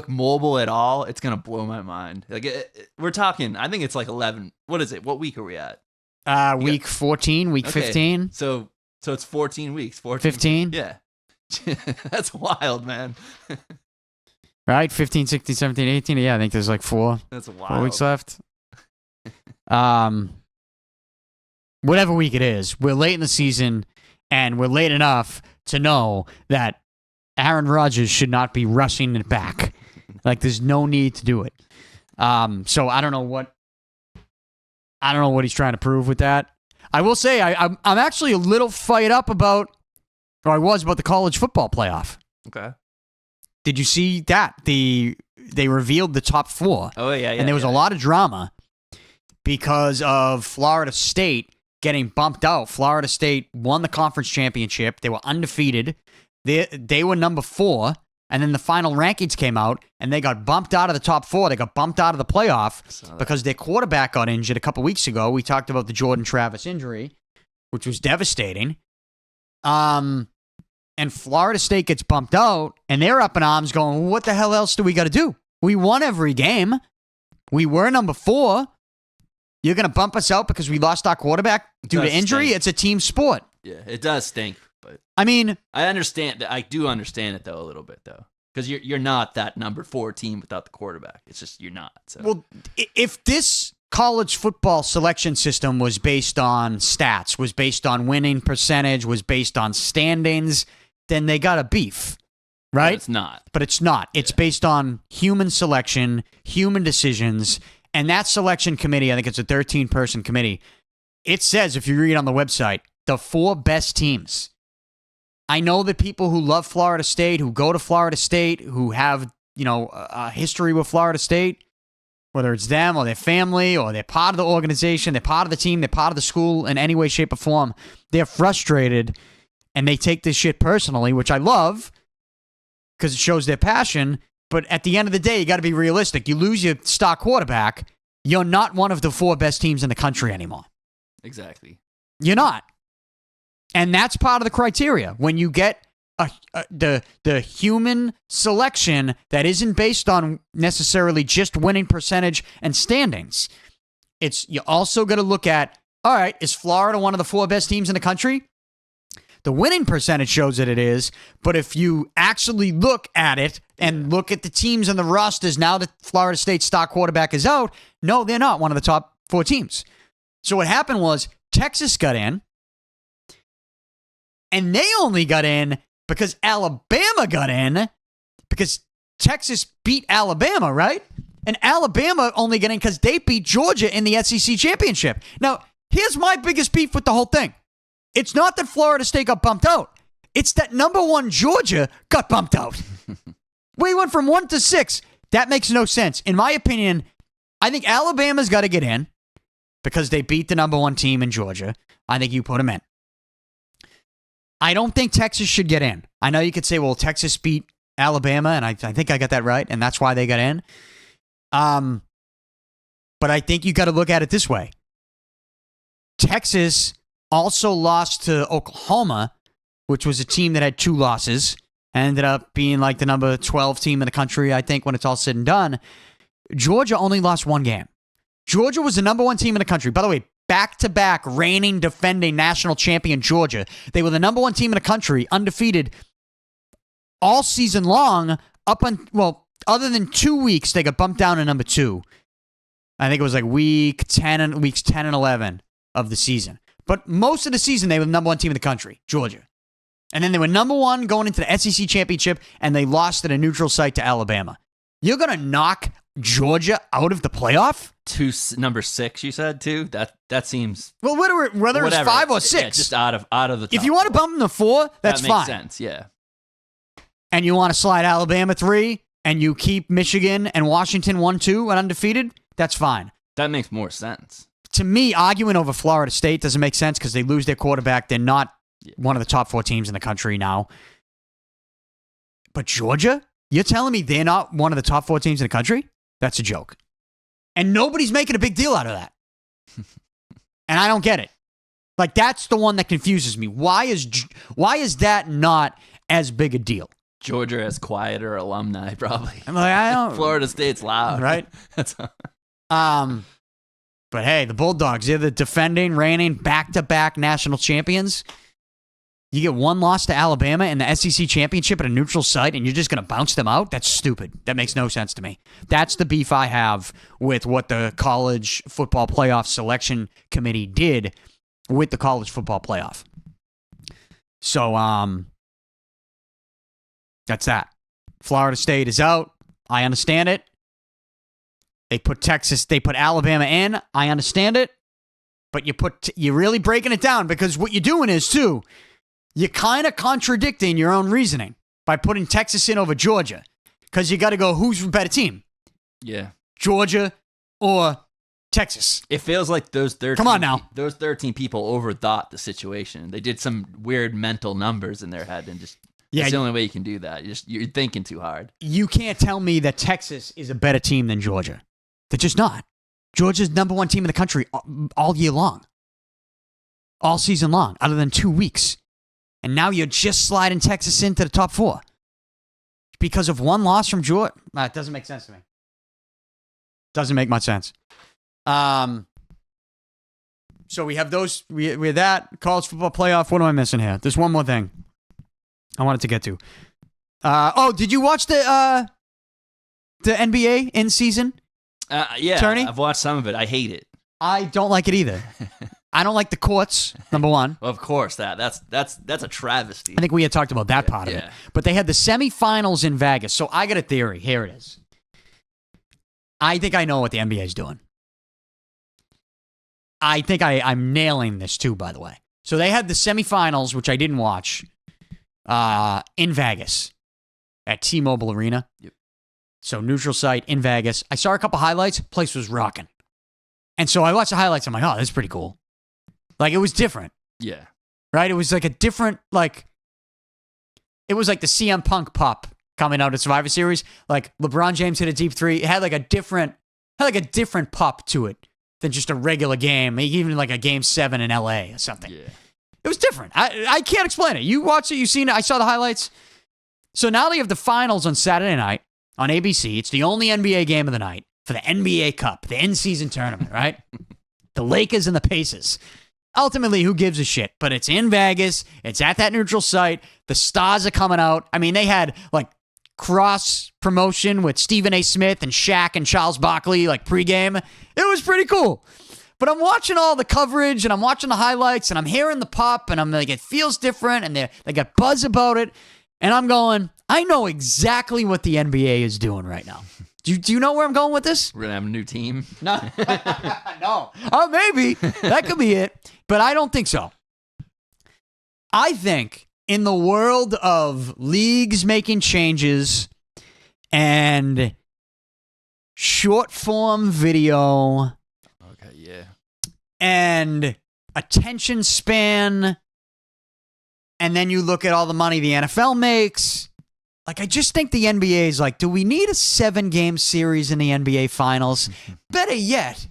mobile at all, it's gonna blow my mind. Like we're talking. I think it's like 11. What is it? What week are we at? Week 14, week 15. So it's 14 weeks. 15? Yeah. That's wild, man. Right? 15, 16, 17, 18. Yeah, I think there's like 4 weeks left. Whatever week it is, we're late in the season, and we're late enough to know that Aaron Rodgers should not be rushing it back. Like, there's no need to do it. So I don't know what he's trying to prove with that. I will say I'm actually a little fired up about the college football playoff. Okay. Did you see that? They revealed the top 4. Oh, yeah. And there was a lot of drama because of Florida State getting bumped out. Florida State won the conference championship. They were undefeated. They were number 4. And then the final rankings came out, and they got bumped out of the top 4. They got bumped out of the playoff because their quarterback got injured a couple weeks ago. We talked about the Jordan Travis injury, which was devastating. And Florida State gets bumped out, and they're up in arms going, what the hell else do we got to do? We won every game. We were number 4. You're going to bump us out because we lost our quarterback due to injury? Stink. It's a team sport. Yeah, it does stink. But I mean, I understand. I do understand it though a little bit though, because you're not that number 4 team without the quarterback. It's just you're not. So. Well, if this college football selection system was based on stats, was based on winning percentage, was based on standings, then they got a beef, right? But it's not. But it's not. It's based on human selection, human decisions, and that selection committee. I think it's a 13-person committee. It says, if you read on the website, the 4 best teams. I know that people who love Florida State, who go to Florida State, who have, a history with Florida State, whether it's them or their family or they're part of the organization, they're part of the team, they're part of the school in any way, shape, or form, they're frustrated and they take this shit personally, which I love because it shows their passion. But at the end of the day, you got to be realistic. You lose your star quarterback, you're not one of the 4 best teams in the country anymore. Exactly. You're not. And that's part of the criteria. When you get the human selection that isn't based on necessarily just winning percentage and standings. You also got to look at, all right, is Florida one of the 4 best teams in the country? The winning percentage shows that it is, but if you actually look at it and look at the teams and the rosters now that Florida State's star quarterback is out, no, they're not one of the top 4 teams. So what happened was Texas got in, and they only got in because Alabama got in, because Texas beat Alabama, right? And Alabama only got in because they beat Georgia in the SEC championship. Now, here's my biggest beef with the whole thing. It's not that Florida State got bumped out. It's that number 1 Georgia got bumped out. We went from 1 to 6. That makes no sense. In my opinion, I think Alabama's got to get in because they beat the number 1 team in Georgia. I think you put them in. I don't think Texas should get in. I know you could say, well, Texas beat Alabama, and I think I got that right, and that's why they got in. But I think you got to look at it this way. Texas also lost to Oklahoma, which was a team that had 2 losses, and ended up being like the number 12 team in the country, I think, when it's all said and done. Georgia only lost 1 game. Georgia was the number 1 team in the country. By the way, back-to-back reigning, defending national champion Georgia. They were the number 1 team in the country, undefeated all season long, other than 2 weeks, they got bumped down to number 2. I think it was like weeks 10 and 11 of the season. But most of the season, they were the number 1 team in the country, Georgia. And then they were number 1 going into the SEC championship, and they lost at a neutral site to Alabama. You're going to knock Georgia out of the playoff? Number 6, you said, too? That seems... Well, whether it's 5 or 6. Yeah, just out of the top. If you want to bump them to 4, that's fine. That makes sense, yeah. And you want to slide Alabama 3, and you keep Michigan and Washington 1-2 and undefeated, that's fine. That makes more sense. To me, arguing over Florida State doesn't make sense because they lose their quarterback. They're not one of the top 4 teams in the country now. But Georgia? You're telling me they're not one of the top 4 teams in the country? That's a joke. And nobody's making a big deal out of that. And I don't get it. Like, that's the one that confuses me. Why is that not as big a deal? Georgia has quieter alumni, probably. I'm like, I don't... Florida State's loud. Right? But hey, the Bulldogs, they're the defending, reigning, back-to-back national champions. You get 1 loss to Alabama in the SEC championship at a neutral site, and you're just going to bounce them out? That's stupid. That makes no sense to me. That's the beef I have with what the College Football Playoff Selection Committee did with the College Football Playoff. So, that's that. Florida State is out. I understand it. They put Alabama in. I understand it. But you're really breaking it down because what you're doing is, too, you're kind of contradicting your own reasoning by putting Texas in over Georgia because you got to go, who's the better team? Yeah. Georgia or Texas? It feels like those 13 Come on now. Those 13 people overthought the situation. They did some weird mental numbers in their head and just... Yeah, that's the only way you can do that. You're thinking too hard. You can't tell me that Texas is a better team than Georgia. They're just not. Georgia's number 1 team in the country all year long. All season long, other than 2 weeks. And now you're just sliding Texas into the top 4. Because of 1 loss from Georgia. It doesn't make sense to me. Doesn't make much sense. So we have those. We have that. College football playoff. What am I missing here? There's one more thing I wanted to get to. Did you watch the NBA in season? Yeah, tourney? I've watched some of it. I hate it. I don't like it either. I don't like the courts, number 1. Well, of course, that's a travesty. I think we had talked about that part of it. But they had the semifinals in Vegas. So I got a theory. Here it is. I think I know what the NBA is doing. I think I'm nailing this too, by the way. So they had the semifinals, which I didn't watch, in Vegas at T-Mobile Arena. Yep. So neutral site in Vegas. I saw a couple highlights. Place was rocking. And so I watched the highlights. I'm like, oh, that's pretty cool. Like, it was different. Yeah. Right? It was like a different, it was like the CM Punk pop coming out of Survivor Series. Like, LeBron James hit a deep 3. It had like a different pop to it than just a regular game. Even like a game 7 in LA or something. Yeah. It was different. I can't explain it. You watched it, you've seen it. I saw the highlights. So now they have the finals on Saturday night on ABC. It's the only NBA game of the night for the NBA Cup, the in-season tournament, right? The Lakers and the Pacers. Ultimately, who gives a shit? But it's in Vegas. It's at that neutral site. The stars are coming out. I mean, they had like cross promotion with Stephen A. Smith and Shaq and Charles Barkley, like pregame. It was pretty cool. But I'm watching all the coverage and I'm watching the highlights and I'm hearing the pop and I'm like, it feels different and they got buzz about it. And I'm going, I know exactly what the NBA is doing right now. Do you know where I'm going with this? We're going to have a new team. No. No. Oh, maybe. That could be it. But I don't think so. I think in the world of leagues making changes and short form video. Okay, yeah. And attention span. And then you look at all the money the NFL makes. Like, I just think the NBA is like, do we need a 7-game series in the NBA Finals? Better yet,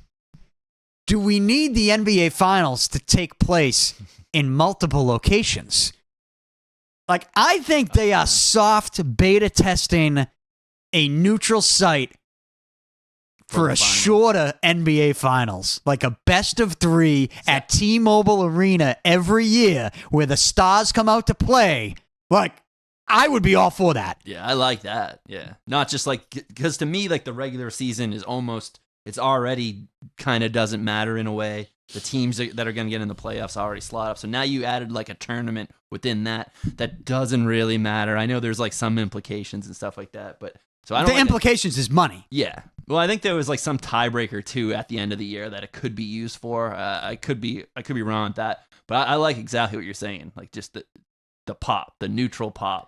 do we need the NBA Finals to take place in multiple locations? Like, I think they are soft beta testing a neutral site for a shorter NBA Finals, like a best of 3 at T-Mobile Arena every year where the stars come out to play. Like, I would be all for that. Yeah, I like that. Yeah. Not just like, because to me, like the regular season is almost, it's already kind of doesn't matter in a way. The teams that are going to get in the playoffs already slot up. So now you added like a tournament within that doesn't really matter. I know there's like some implications and stuff like that, but so I don't. The implications is money. Yeah. Well, I think there was like some tiebreaker too at the end of the year that it could be used for. I could be wrong with that, but I like exactly what you're saying. Like just the pop, the neutral pop.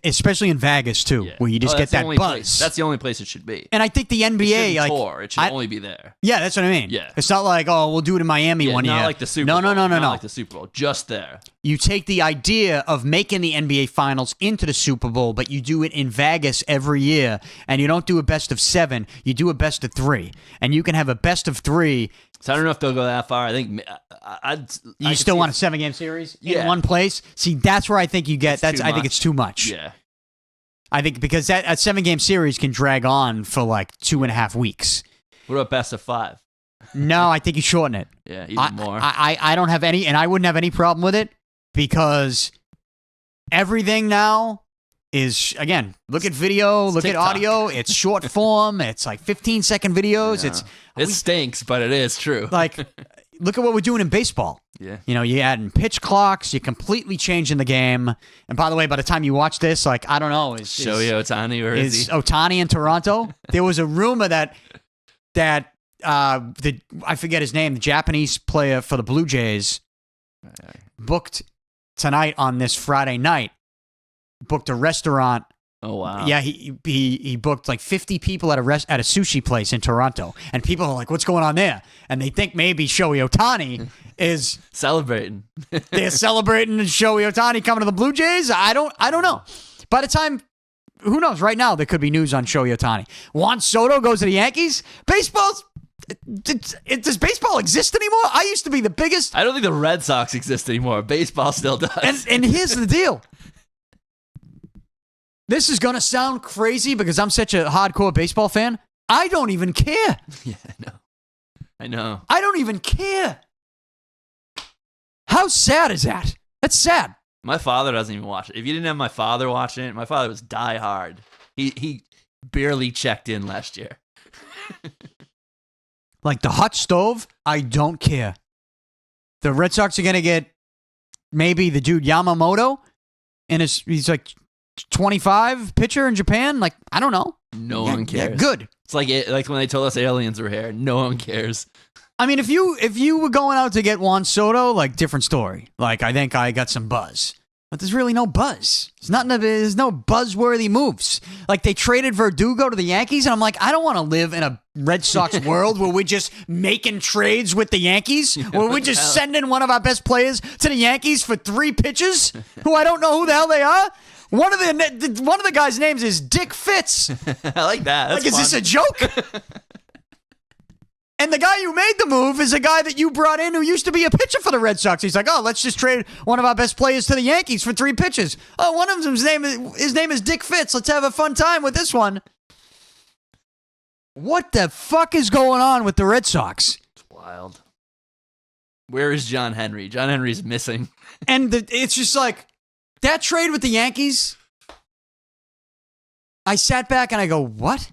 Especially in Vegas too, where you just get that buzz. Place. That's the only place it should be. And I think the NBA, it tour. It should only be there. Yeah, that's what I mean. Yeah, it's not like, oh, we'll do it in Miami one year. Not like the Super Bowl. No. Not like the Super Bowl. Just there. You take the idea of making the NBA Finals into the Super Bowl, but you do it in Vegas every year, and you don't do a best of 7. You do a best of 3, and you can have a best of 3. So I don't know if they'll go that far. I think you still want a 7-game series in one place. See, that's where I think you get. I think it's too much. Yeah. I think because that 7-game series can drag on for like 2.5 weeks. What about best of 5? No, I think you shorten it. Yeah, even more. I don't have any, and I wouldn't have any problem with it because everything now is, again, look at video, look at audio. It's short form. It's like 15-second videos. Yeah. It stinks, but it is true. Like, look at what we're doing in baseball. Yeah. You know, you're adding pitch clocks. You're completely changing the game. And by the way, by the time you watch this, like, I don't know. Shohei Ohtani, or is Ohtani in Toronto? There was a rumor that I forget his name, the Japanese player for the Blue Jays, booked tonight on this Friday night, booked a restaurant. Oh, wow. Yeah, he booked like 50 people at a sushi place in Toronto. And people are like, what's going on there? And they think maybe Shohei Ohtani is celebrating. They're celebrating Shohei Ohtani coming to the Blue Jays. I don't know. By the time, who knows? Right now, there could be news on Shohei Ohtani. Juan Soto goes to the Yankees. Does baseball exist anymore? I used to be the biggest. I don't think the Red Sox exist anymore. Baseball still does. And here's the deal. This is going to sound crazy because I'm such a hardcore baseball fan. I don't even care. Yeah, I know. I don't even care. How sad is that? That's sad. My father doesn't even watch it. If you didn't have my father watching it, my father was die hard. He barely checked in last year. Like the hot stove, I don't care. The Red Sox are going to get maybe the dude Yamamoto, and he's like 25 pitcher in Japan. Like, I don't know. No one cares. Yeah, good. It's like when they told us aliens were here. No one cares. I mean, if you were going out to get Juan Soto, like, different story. Like, I think I got some buzz. But there's really no buzz. There's no buzzworthy moves. Like, they traded Verdugo to the Yankees, and I'm like, I don't want to live in a Red Sox world where we're just making trades with the Yankees, where we're just sending one of our best players to the Yankees for 3 pitches, who I don't know who the hell they are. One of the guys' names is Dick Fitz. I like that. That's like, is this a joke? And the guy who made the move is a guy that you brought in who used to be a pitcher for the Red Sox. He's like, oh, let's just trade one of our best players to the Yankees for 3 pitches. Oh, one of them's his name is Dick Fitz. Let's have a fun time with this one. What the fuck is going on with the Red Sox? It's wild. Where is John Henry? John Henry's missing. And it's just like, that trade with the Yankees, I sat back and I go, what?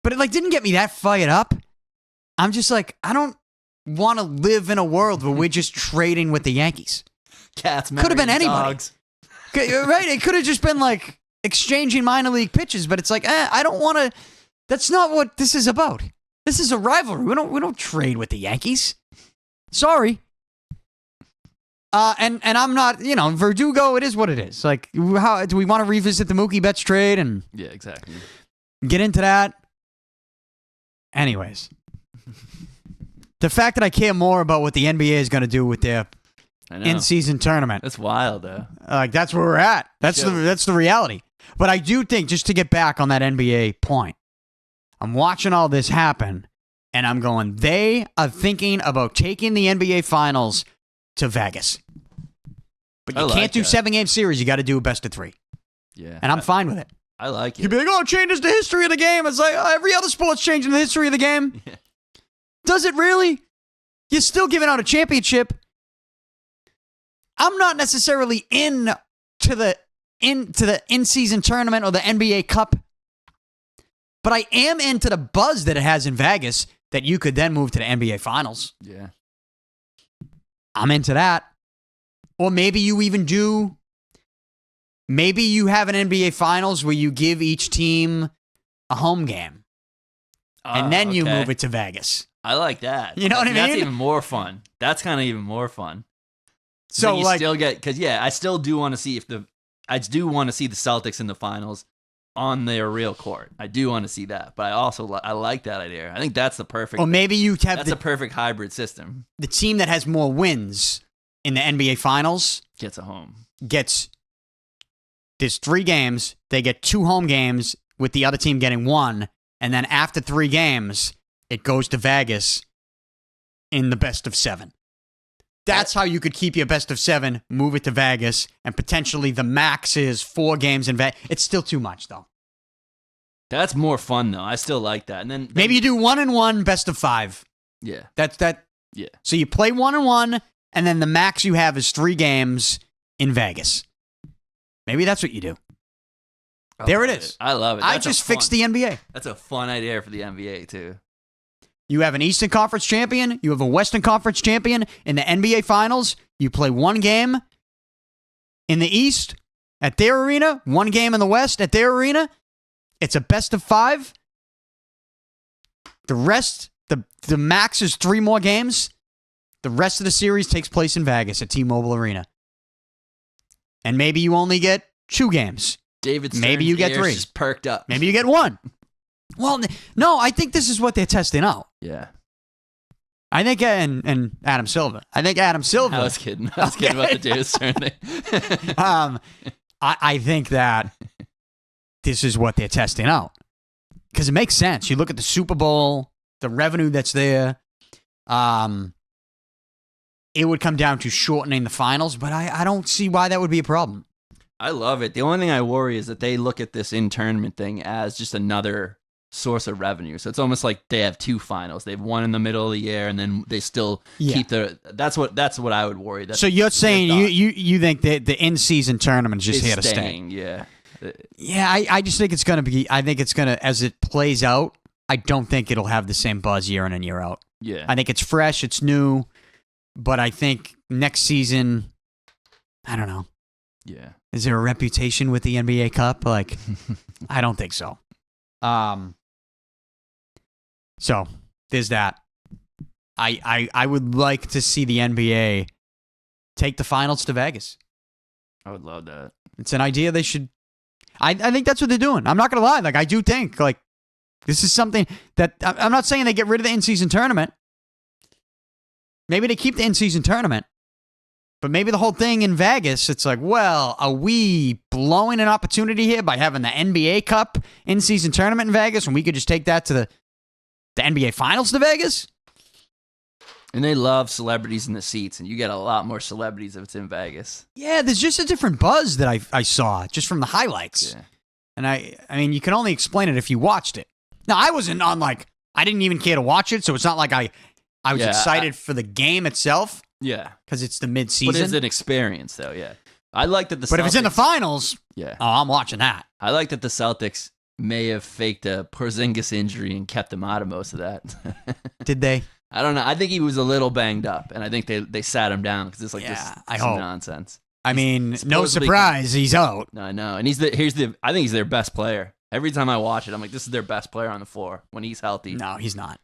But it didn't get me that fired up. I'm just like, I don't want to live in a world where we're just trading with the Yankees. Cats, could have been anybody. Dogs. Right? It could have just been like exchanging minor league pitches, but it's like, I don't want to. That's not what this is about. This is a rivalry. We don't trade with the Yankees. Sorry. And I'm not, Verdugo, it is what it is. Like, how do we want to revisit the Mookie Betts trade and Yeah, exactly. get into that? Anyways. The fact that I care more about what the NBA is going to do with their in-season tournament. That's wild, though. That's where we're at. That's the reality. But I do think, just to get back on that NBA point, I'm watching all this happen, and I'm going, they are thinking about taking the NBA Finals to Vegas. But you can't do 7-game series. You got to do a best of 3. Yeah. And I'm fine with it. I like it. You'd be like, it changes the history of the game. It's like, every other sport's changing the history of the game. Yeah. Does it really? You're still giving out a championship. I'm not necessarily into the in-season tournament or the NBA Cup, but I am into the buzz that it has in Vegas that you could then move to the NBA Finals. Yeah. I'm into that. Or maybe you have an NBA Finals where you give each team a home game. And then you move it to Vegas. I like that. You know what I mean? That's even more fun. That's kind of even more fun. So you still get, because I still do want to see the Celtics in the finals on their real court. I do want to see that, but I like that idea. I think that's the perfect. Or maybe you have that's a perfect hybrid system. The team that has more wins in the NBA Finals gets a home. There's 3 games. They get 2 home games with the other team getting 1, and then after 3 games, it goes to Vegas in the best of 7. That's how you could keep your best of 7, move it to Vegas, and potentially the max is 4 games in Vegas. It's still too much, though. That's more fun, though. I still like that. And then maybe you do 1-1, best of 5. Yeah. That's that. Yeah. So you play 1-1, and then the max you have is 3 games in Vegas. Maybe that's what you do. There it is. I love it. I just fixed the NBA. That's a fun idea for the NBA, too. You have an Eastern Conference champion. You have a Western Conference champion. In the NBA Finals, you play 1 game in the East at their arena, 1 game in the West at their arena. It's a best of 5. The rest, the max is 3 more games. The rest of the series takes place in Vegas at T-Mobile Arena. And maybe you only get 2 games. David Stern's maybe you get 3. Just perked up. Maybe you get 1. Well, no, I think this is what they're testing out. Yeah. I think, and Adam Silver. I think Adam Silver. I was kidding. About the David Stern thing. I think that this is what they're testing out. Because it makes sense. You look at the Super Bowl, the revenue that's there. It would come down to shortening the finals, but I don't see why that would be a problem. I love it. The only thing I worry is that they look at this in-tournament thing as just another source of revenue. So it's almost like they have 2 finals. They have 1 in the middle of the year, and then they still keep their. That's what I would worry. So you're saying you think that the in-season tournament is just here to stay? Yeah. Yeah, I just think it's going to be. I think it's going to, as it plays out, I don't think it'll have the same buzz year in and year out. Yeah. I think it's fresh, it's new, but I think next season, I don't know. Yeah. Is there a reputation with the NBA Cup? Like, I don't think so. So there's that. I would like to see the NBA take the finals to Vegas. I would love that. It's an idea they should. I think that's what they're doing. I'm not gonna lie. Like, I do think this is something that I'm not saying they get rid of the in-season tournament. Maybe they keep the in-season tournament. But maybe the whole thing in Vegas, it's like, well, are we blowing an opportunity here by having the NBA Cup in-season tournament in Vegas when we could just take that to the NBA Finals to Vegas? And they love celebrities in the seats, and you get a lot more celebrities if it's in Vegas. Yeah, there's just a different buzz that I saw just from the highlights. Yeah. And I mean, you can only explain it if you watched it. Now, I wasn't on I didn't even care to watch it, so it's not like I was excited for the game itself. Yeah. Because it's the mid-season. But it's an experience, though, yeah. I like that the But Celtics, if it's in the finals, yeah, I'm watching that. I like that the Celtics may have faked a Porzingis injury and kept him out of most of that. Did they? I don't know. I think he was a little banged up, and I think they sat him down because it's like I this hope. nonsense. I mean, no surprise, he's out. No, I know. And I think he's their best player. Every time I watch it, I'm like, this is their best player on the floor when he's healthy. No, he's not.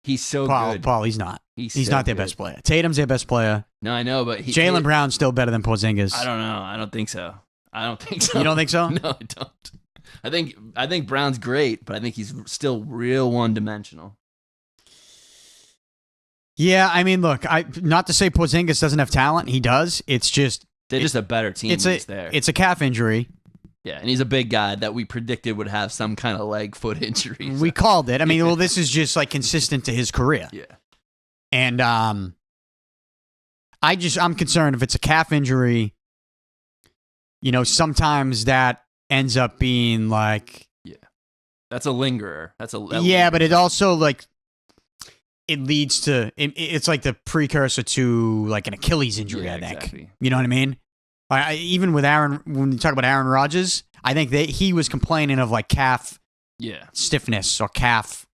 He's so good. Paul, he's not. He's so not their good. best player. Tatum's their best player. No, I know, but Jaylen Brown's still better than Porzingis. I don't know. I don't think so. You don't think so? No, I don't. I think Brown's great, but I think he's still real one-dimensional. Yeah, I mean, look, not to say Porzingis doesn't have talent. He does. It's just they're just a better team. It's a calf injury. Yeah, and he's a big guy that we predicted would have some kind of leg, foot injury. So. We called it. I mean, well, this is just consistent to his career. Yeah. And I'm concerned if it's a calf injury, sometimes that ends up being that's a lingerer. But it also it leads to it's like the precursor to an Achilles injury. Yeah, I think. exactly. You know what I mean? Even with when you talk about Aaron Rodgers, I think that he was complaining of calf stiffness or calf,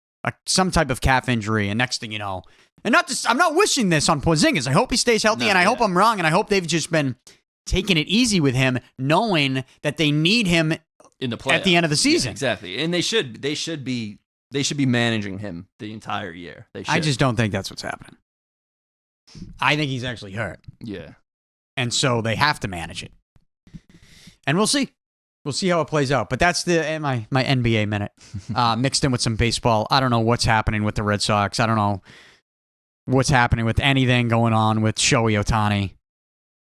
some type of calf injury, and next thing you know, and I'm not wishing this on Porzingis. I hope he stays healthy, and I hope I'm wrong, and I hope they've just been taking it easy with him, knowing that they need him in the playoffs at the end of the season. Yeah, exactly, and they should be managing him the entire year. They should. I just don't think that's what's happening. I think he's actually hurt. Yeah. And so they have to manage it. And we'll see. We'll see how it plays out. But that's my NBA minute. Mixed in with some baseball. I don't know what's happening with the Red Sox. I don't know what's happening with anything going on with Shohei Ohtani.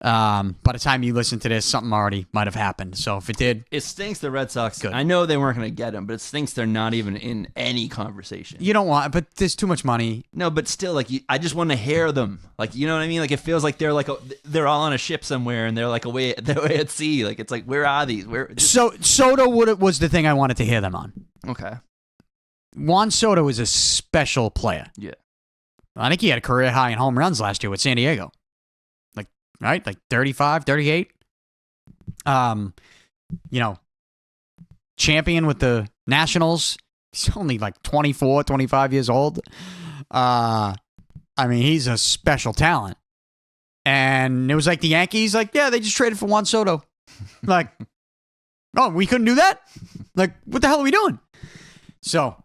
By the time you listen to this, something already might have happened. So if it did... It stinks the Red Sox. Good. I know they weren't going to get him, but it stinks they're not even in any conversation. You don't want... But there's too much money. No, but still, I just want to hear them. You know what I mean? It feels like they're they're all on a ship somewhere, and they're away at sea. It's where are these? So Soto was the thing I wanted to hear them on. Okay. Juan Soto is a special player. Yeah. I think he had a career high in home runs last year with San Diego. Right? 35, 38. Champion with the Nationals. He's only 24, 25 years old. He's a special talent. And it was the Yankees, they just traded for Juan Soto. Oh, we couldn't do that? What the hell are we doing? So,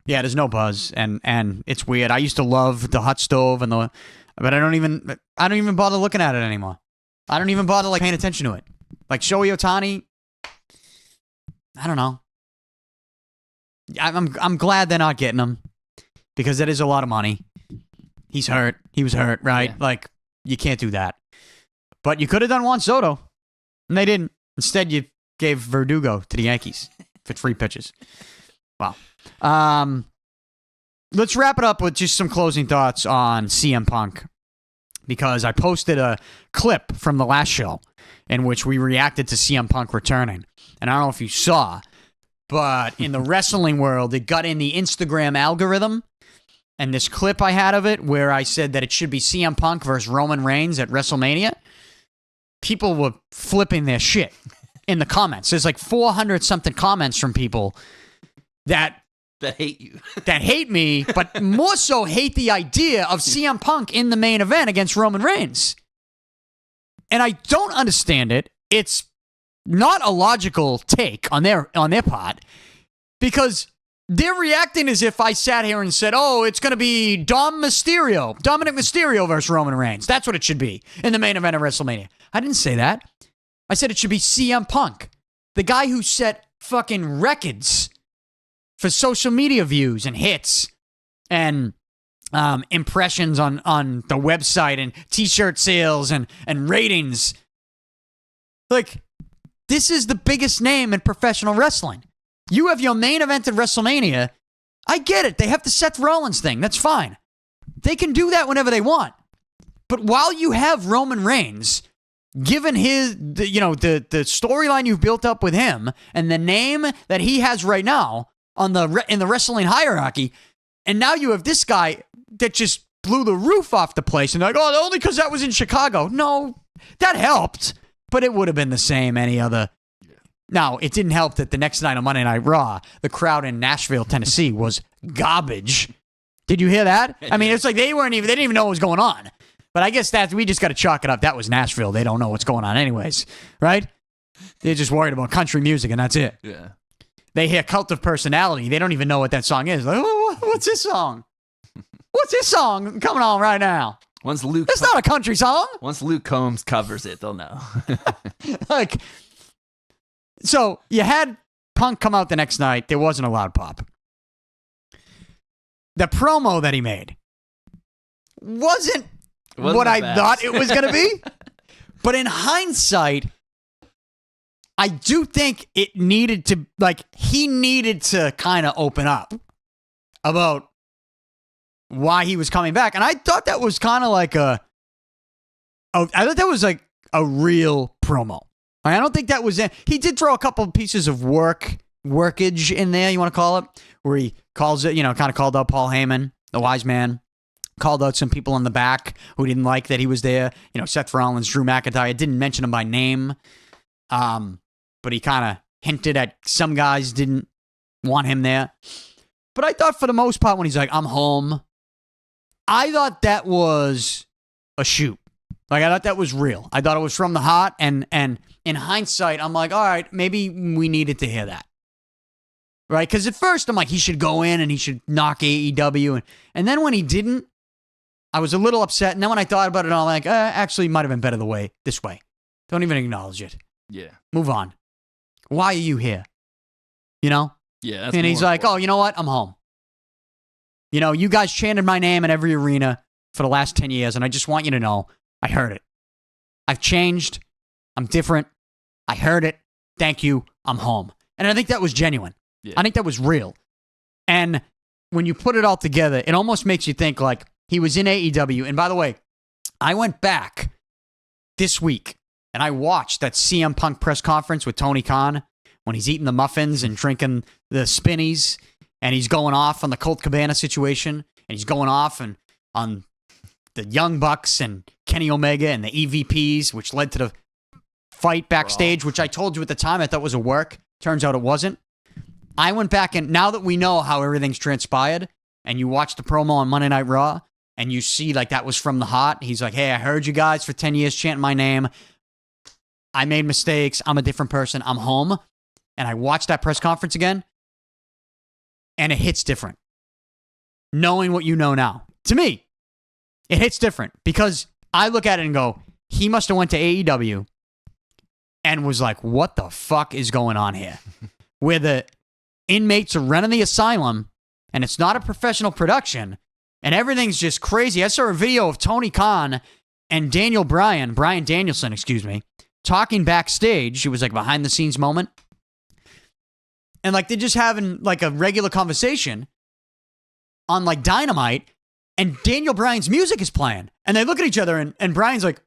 there's no buzz, and it's weird. I used to love the hot stove but I don't even bother looking at it anymore. I don't even bother paying attention to it. Shohei Ohtani, I don't know. I'm glad they're not getting him because that is a lot of money. He's hurt. He was hurt, right? Yeah. You can't do that. But you could have done Juan Soto, and they didn't. Instead, you gave Verdugo to the Yankees for 3 pitches. Wow. Let's wrap it up with just some closing thoughts on CM Punk, because I posted a clip from the last show in which we reacted to CM Punk returning. And I don't know if you saw, but in the wrestling world, it got in the Instagram algorithm. And this clip I had of it where I said that it should be CM Punk versus Roman Reigns at WrestleMania, people were flipping their shit in the comments. There's 400-something comments from people that hate you. That hate me, but more so hate the idea of CM Punk in the main event against Roman Reigns. And I don't understand it. It's not a logical take on their part, because they're reacting as if I sat here and said, oh, it's going to be Dominic Mysterio versus Roman Reigns. That's what it should be in the main event of WrestleMania. I didn't say that. I said it should be CM Punk, the guy who set fucking records for social media views and hits and impressions on the website and t-shirt sales and ratings. This is the biggest name in professional wrestling. You have your main event at WrestleMania. I get it. They have the Seth Rollins thing. That's fine. They can do that whenever they want. But while you have Roman Reigns, given the storyline you've built up with him and the name that he has right now in the wrestling hierarchy, and now you have this guy that just blew the roof off the place, and they're like, oh, only because that was in Chicago. No, that helped, but it would have been the same any other. Now, it didn't help that the next night on Monday Night Raw, the crowd in Nashville, Tennessee was garbage. Did you hear that? I mean, it's like they didn't even know what was going on. But I guess we just got to chalk it up. That was Nashville. They don't know what's going on anyways, right? They're just worried about country music, and that's it. Yeah. They hear Cult of Personality. They don't even know what that song is. Like, oh, what's this song? What's this song coming on right now? It's not a country song. Once Luke Combs covers it, they'll know. Like, so you had Punk come out the next night. There wasn't a loud pop. The promo that he made wasn't what I thought it was going to be. But in hindsight, I do think it needed to, he needed to kind of open up about why he was coming back. And I thought that was kind of like I thought that was like a real promo. I don't think that was it. He did throw a couple of pieces of workage in there, you want to call it, where he calls it, kind of called out Paul Heyman, the wise man. Called out some people in the back who didn't like that he was there. Seth Rollins, Drew McIntyre. Didn't mention him by name. But he kind of hinted at some guys didn't want him there. But I thought for the most part when he's like, I'm home, I thought that was a shoot. I thought that was real. I thought it was from the heart. And in hindsight, I'm like, all right, maybe we needed to hear that. Right? Because at first I'm like, he should go in and he should knock AEW. And then when he didn't, I was a little upset, and then when I thought about it, I'm like, actually, it might have been better this way. Don't even acknowledge it. Yeah. Move on. Why are you here? Yeah. That's and he's like, important. oh, you know what? I'm home. You guys chanted my name in every arena for the last 10 years, and I just want you to know, I heard it. I've changed. I'm different. I heard it. Thank you. I'm home. And I think that was genuine. Yeah. I think that was real. And when you put it all together, it almost makes you think like, he was in AEW. And by the way, I went back this week and I watched that CM Punk press conference with Tony Khan when he's eating the muffins and drinking the spinnies and he's going off on the Colt Cabana situation and he's going off and on the Young Bucks and Kenny Omega and the EVPs, which led to the fight backstage, which I told you at the time I thought was a work. Turns out it wasn't. I went back and now that we know how everything's transpired and you watch the promo on Monday Night Raw, and you see like that was from the heart. He's like, hey, I heard you guys for 10 years chanting my name. I made mistakes. I'm a different person. I'm home. And I watched that press conference again. And it hits different. Knowing what you know now. To me, it hits different. Because I look at it and go, he must have went to AEW and was like, what the fuck is going on here? Where the inmates are running the asylum and it's not a professional production. And everything's just crazy. I saw a video of Tony Khan and Brian Danielson, talking backstage. It was like a behind the scenes moment. And like they're just having like a regular conversation on like Dynamite. And Daniel Bryan's music is playing. And they look at each other and Bryan's like,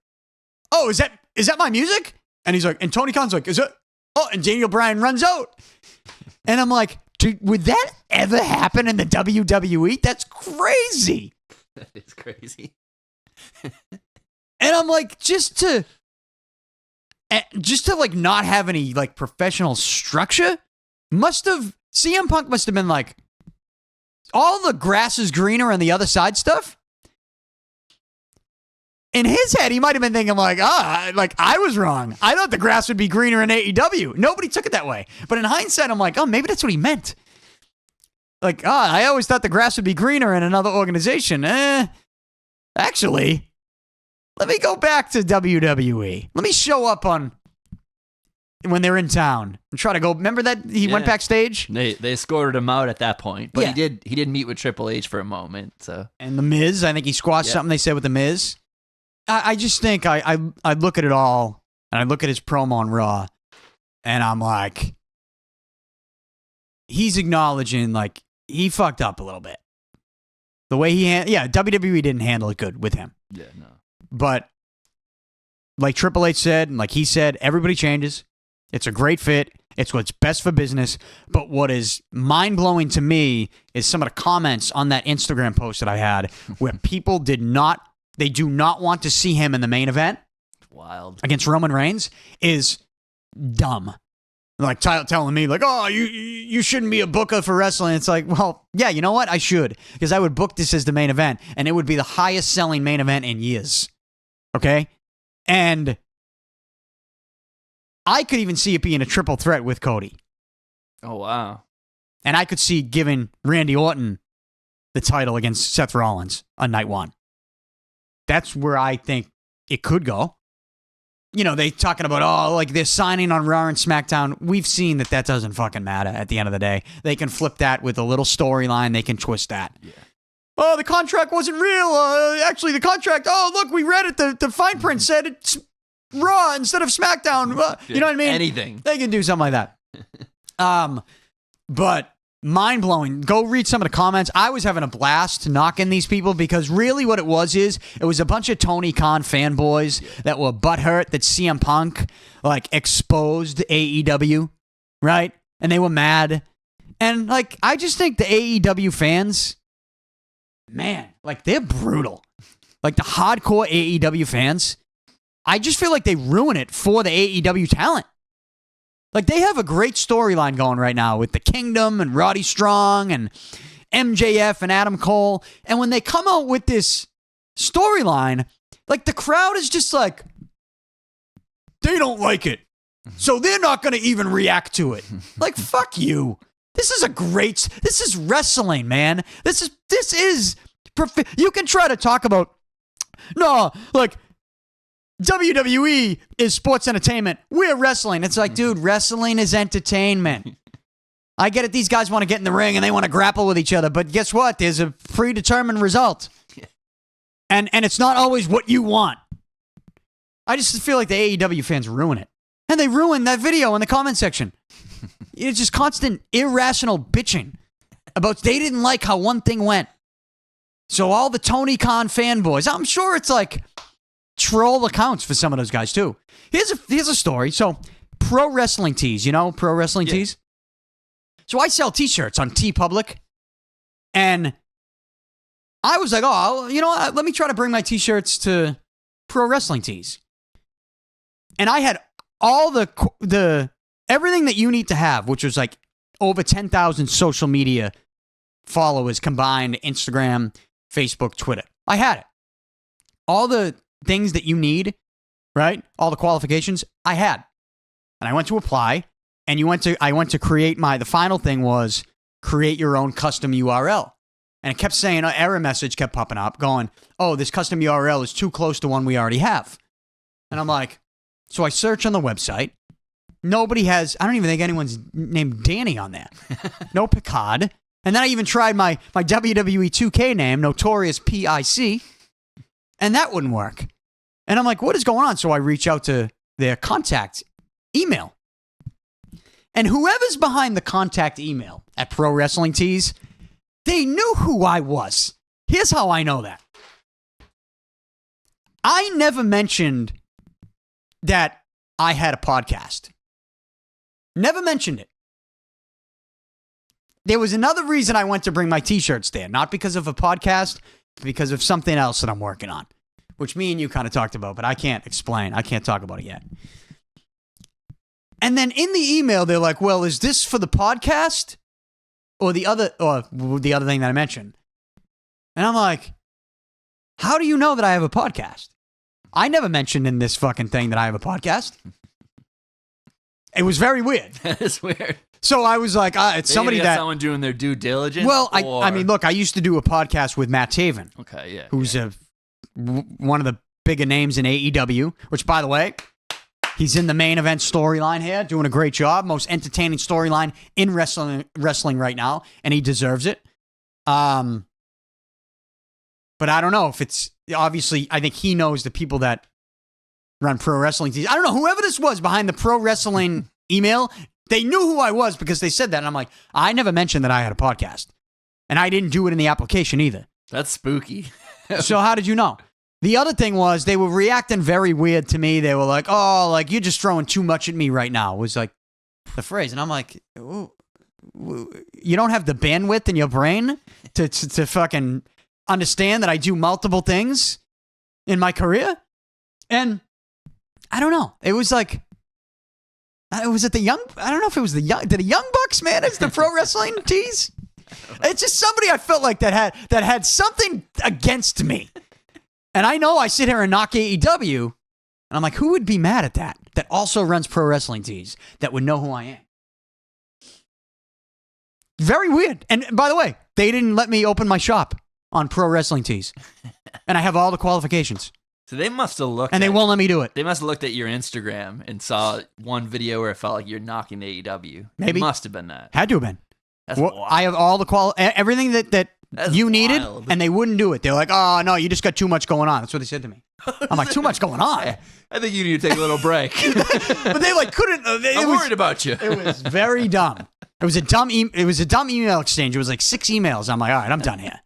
oh, is that my music? And he's like, and Tony Khan's like, is it? Oh, and Daniel Bryan runs out. And I'm like, dude, would that ever happen in the WWE? That's crazy. That is crazy. And I'm like, just to like not have any like professional structure, CM Punk must have been like, all the grass is greener on the other side stuff. In his head, he might have been thinking like, I was wrong. I thought the grass would be greener in AEW. Nobody took it that way. But in hindsight, I'm like, oh, maybe that's what he meant. Like, I always thought the grass would be greener in another organization. Actually, let me go back to WWE. Let me show up when they're in town and try to go. Remember that he went backstage? They escorted him out at that point. But he did meet with Triple H for a moment. So. And The Miz, I think he squashed something they said with The Miz. I just think I look at it all, and I look at his promo on Raw, and I'm like, he's acknowledging, like, he fucked up a little bit. The way WWE didn't handle it good with him. Yeah, no. But like Triple H said, and like he said, everybody changes. It's a great fit. It's what's best for business. But what is mind-blowing to me is some of the comments on that Instagram post that I had where people do not want to see him in the main event. Wild. Against Roman Reigns is dumb. Like telling me like, oh, you shouldn't be a booker for wrestling. It's like, well, yeah, you know what? I should, because I would book this as the main event, and it would be the highest selling main event in years. Okay? And I could even see it being a triple threat with Cody. Oh, wow. And I could see giving Randy Orton the title against Seth Rollins on night one. That's where I think it could go. You know, they talking about, oh, like they're signing on Raw and SmackDown. We've seen that doesn't fucking matter at the end of the day. They can flip that with a little storyline. They can twist that. Yeah. Oh, the contract wasn't real. Actually, the contract, oh, look, we read it. The fine print said it's Raw instead of SmackDown. You know what I mean? Anything. They can do something like that. But mind-blowing. Go read some of the comments. I was having a blast knocking these people because really what it was a bunch of Tony Khan fanboys that were butthurt that CM Punk like exposed AEW, right? And they were mad. And like I just think the AEW fans, man, like they're brutal. Like the hardcore AEW fans, I just feel like they ruin it for the AEW talent. Like, they have a great storyline going right now with the Kingdom and Roddy Strong and MJF and Adam Cole. And when they come out with this storyline, like, the crowd is just like, they don't like it. So they're not going to even react to it. Like, fuck you. This is wrestling, man. This is, you can try to talk about, no, like, WWE is sports entertainment. We're wrestling. It's like, dude, wrestling is entertainment. I get it. These guys want to get in the ring and they want to grapple with each other. But guess what? There's a predetermined result. And it's not always what you want. I just feel like the AEW fans ruin it. And they ruined that video in the comment section. It's just constant irrational bitching about they didn't like how one thing went. So all the Tony Khan fanboys, I'm sure it's like troll accounts for some of those guys too. Here's a story. So Pro Wrestling Tees, you know Pro Wrestling Tees? So I sell t-shirts on TeePublic, and I was like, oh, you know what? Let me try to bring my t-shirts to Pro Wrestling Tees. And I had all the everything that you need to have, which was like over 10,000 social media followers combined, Instagram, Facebook, Twitter. I had it. All the things that you need, right? All the qualifications I had. And I went to apply, and I went to create the final thing was create your own custom URL. And it kept saying, an error message kept popping up going, oh, this custom URL is too close to one we already have. And I'm like, so I search on the website. Nobody has, I don't even think anyone's named Danny on there. No Picard. And then I even tried my WWE 2K name, Notorious PIC. And that wouldn't work. And I'm like, what is going on? So I reach out to their contact email. And whoever's behind the contact email at Pro Wrestling Tees, they knew who I was. Here's how I know that. I never mentioned that I had a podcast. Never mentioned it. There was another reason I went to bring my t-shirts there. Not because of a podcast, because of something else that I'm working on, which me and you kind of talked about, but I can't explain. I can't talk about it yet. And then in the email, they're like, well, is this for the podcast or the other thing that I mentioned? And I'm like, how do you know that I have a podcast? I never mentioned in this fucking thing that I have a podcast. It was very weird. That is weird. So I was like, it's somebody that someone doing their due diligence. Well, I mean, look, I used to do a podcast with Matt Taven. Okay, yeah. Who's one of the bigger names in AEW, which, by the way, he's in the main event storyline here, doing a great job. Most entertaining storyline in wrestling right now, and he deserves it. But I don't know if it's, obviously, I think he knows the people that run Pro Wrestling Tees. I don't know, whoever this was behind the Pro Wrestling email, they knew who I was because they said that. And I'm like, I never mentioned that I had a podcast. And I didn't do it in the application either. That's spooky. So how did you know? The other thing was they were reacting very weird to me. They were like, "Oh, like you're just throwing too much at me right now." Was like the phrase, and I'm like, "Ooh, you don't have the bandwidth in your brain to fucking understand that I do multiple things in my career." And I don't know. It was like, was it the young? I don't know if it was the Young Bucks manage the pro wrestling tees. It's just somebody I felt like that had something against me. And I know I sit here and knock AEW, and I'm like, who would be mad at that? That also runs pro wrestling tees that would know who I am. Very weird. And by the way, they didn't let me open my shop on pro wrestling tees, and I have all the qualifications. So they must have looked, and they won't let me do it. They must have looked at your Instagram and saw one video where it felt like you're knocking AEW. Maybe it must have been that. Had to have been. That's well, wild. I have all the everything that That's you needed, wild. and they wouldn't do it. They're like, "Oh no, you just got too much going on." That's what they said to me. I'm like, "Too much going on." I think you need to take a little break. But they like couldn't. I'm worried about you. It was very dumb. It was a dumb. It was a dumb email exchange. It was like 6 emails. I'm like, all right, I'm done here.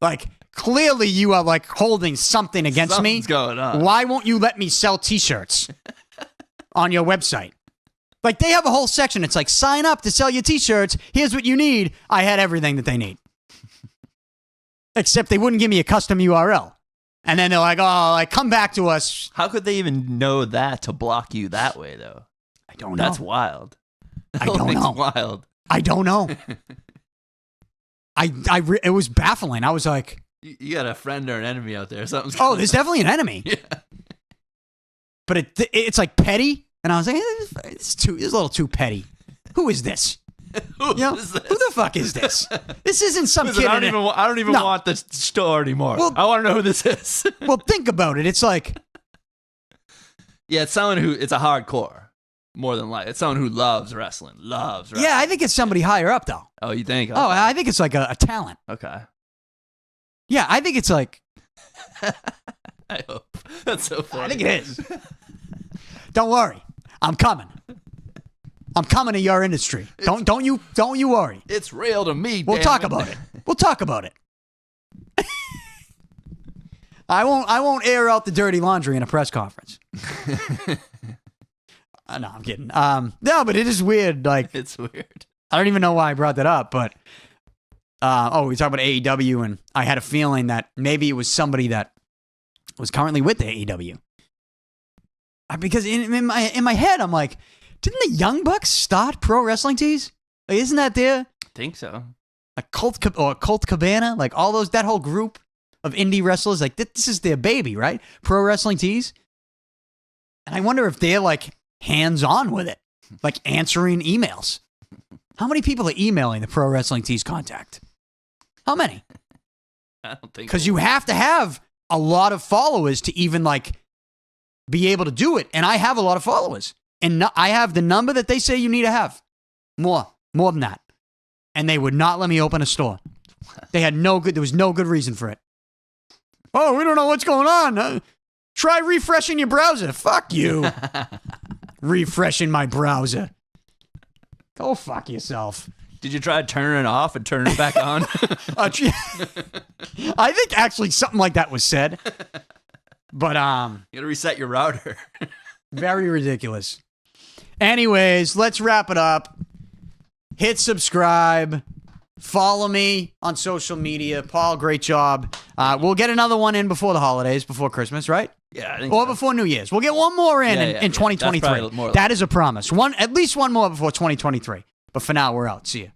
Like clearly, you are like holding something against Something's going on. Why won't you let me sell T-shirts on your website? Like they have a whole section. It's like sign up to sell your T-shirts. Here's what you need. I had everything that they need, except they wouldn't give me a custom URL. And then they're like, "Oh, like come back to us." How could they even know that to block you that way, though? I don't know. That's wild. I don't know. Wild. I don't know. It was baffling. I was like, You got a friend or an enemy out there. Something's "Oh, there's definitely an enemy." Yeah. But it's like petty, and I was like, "It's a little too petty." Who is this? Who You know, is this? who the fuck is this? This isn't some Listen, kid. I don't even No. want the store anymore. Well- I want to know who this is. Well, think about it. It's like, Yeah, it's someone who it's a hardcore. More than like it's someone who loves wrestling. yeah, I think it's somebody higher up though. Oh, you think? Oh, I think it's like a talent. Okay. Yeah, I think it's like. I hope. That's so funny. I think it is. Don't worry, I'm coming. I'm coming to your industry. Don't you worry. It's real to me. We'll damn talk it. about it. We'll talk about it. I won't air out the dirty laundry in a press conference. No, I'm kidding. No, but it is weird. Like It's weird. I don't even know why I brought that up, but we talked about AEW, and I had a feeling that maybe it was somebody that was currently with the AEW. Because in my head, I'm like, didn't the Young Bucks start pro wrestling tees? Like, isn't that there? I think so. Like Colt Cabana, like all those, that whole group of indie wrestlers, like this is their baby, right? Pro wrestling tees. And I wonder if they're like hands-on with it, like answering emails. How many people are emailing the pro wrestling tees contact? How many? I don't think Because you have to have a lot of followers to even like be able to do it. And I have a lot of followers. And I have the number that they say you need to have. More than that. And they would not let me open a store. There was no good reason for it. Oh, we don't know what's going on. Try refreshing your browser. Fuck you. Refreshing my browser. Go fuck yourself. Did you try turning it off and turning it back on? I think actually something like that was said. But You gotta reset your router. very ridiculous. Anyways, let's wrap it up. Hit subscribe. Follow me on social media. Paul, great job. We'll get another one in before the holidays, before Christmas, right? Yeah, I think Or so. before New Year's. We'll get one more in Yeah. in That's probably 2023. more That is a promise. At least one more before 2023. But for now, we're out. See ya.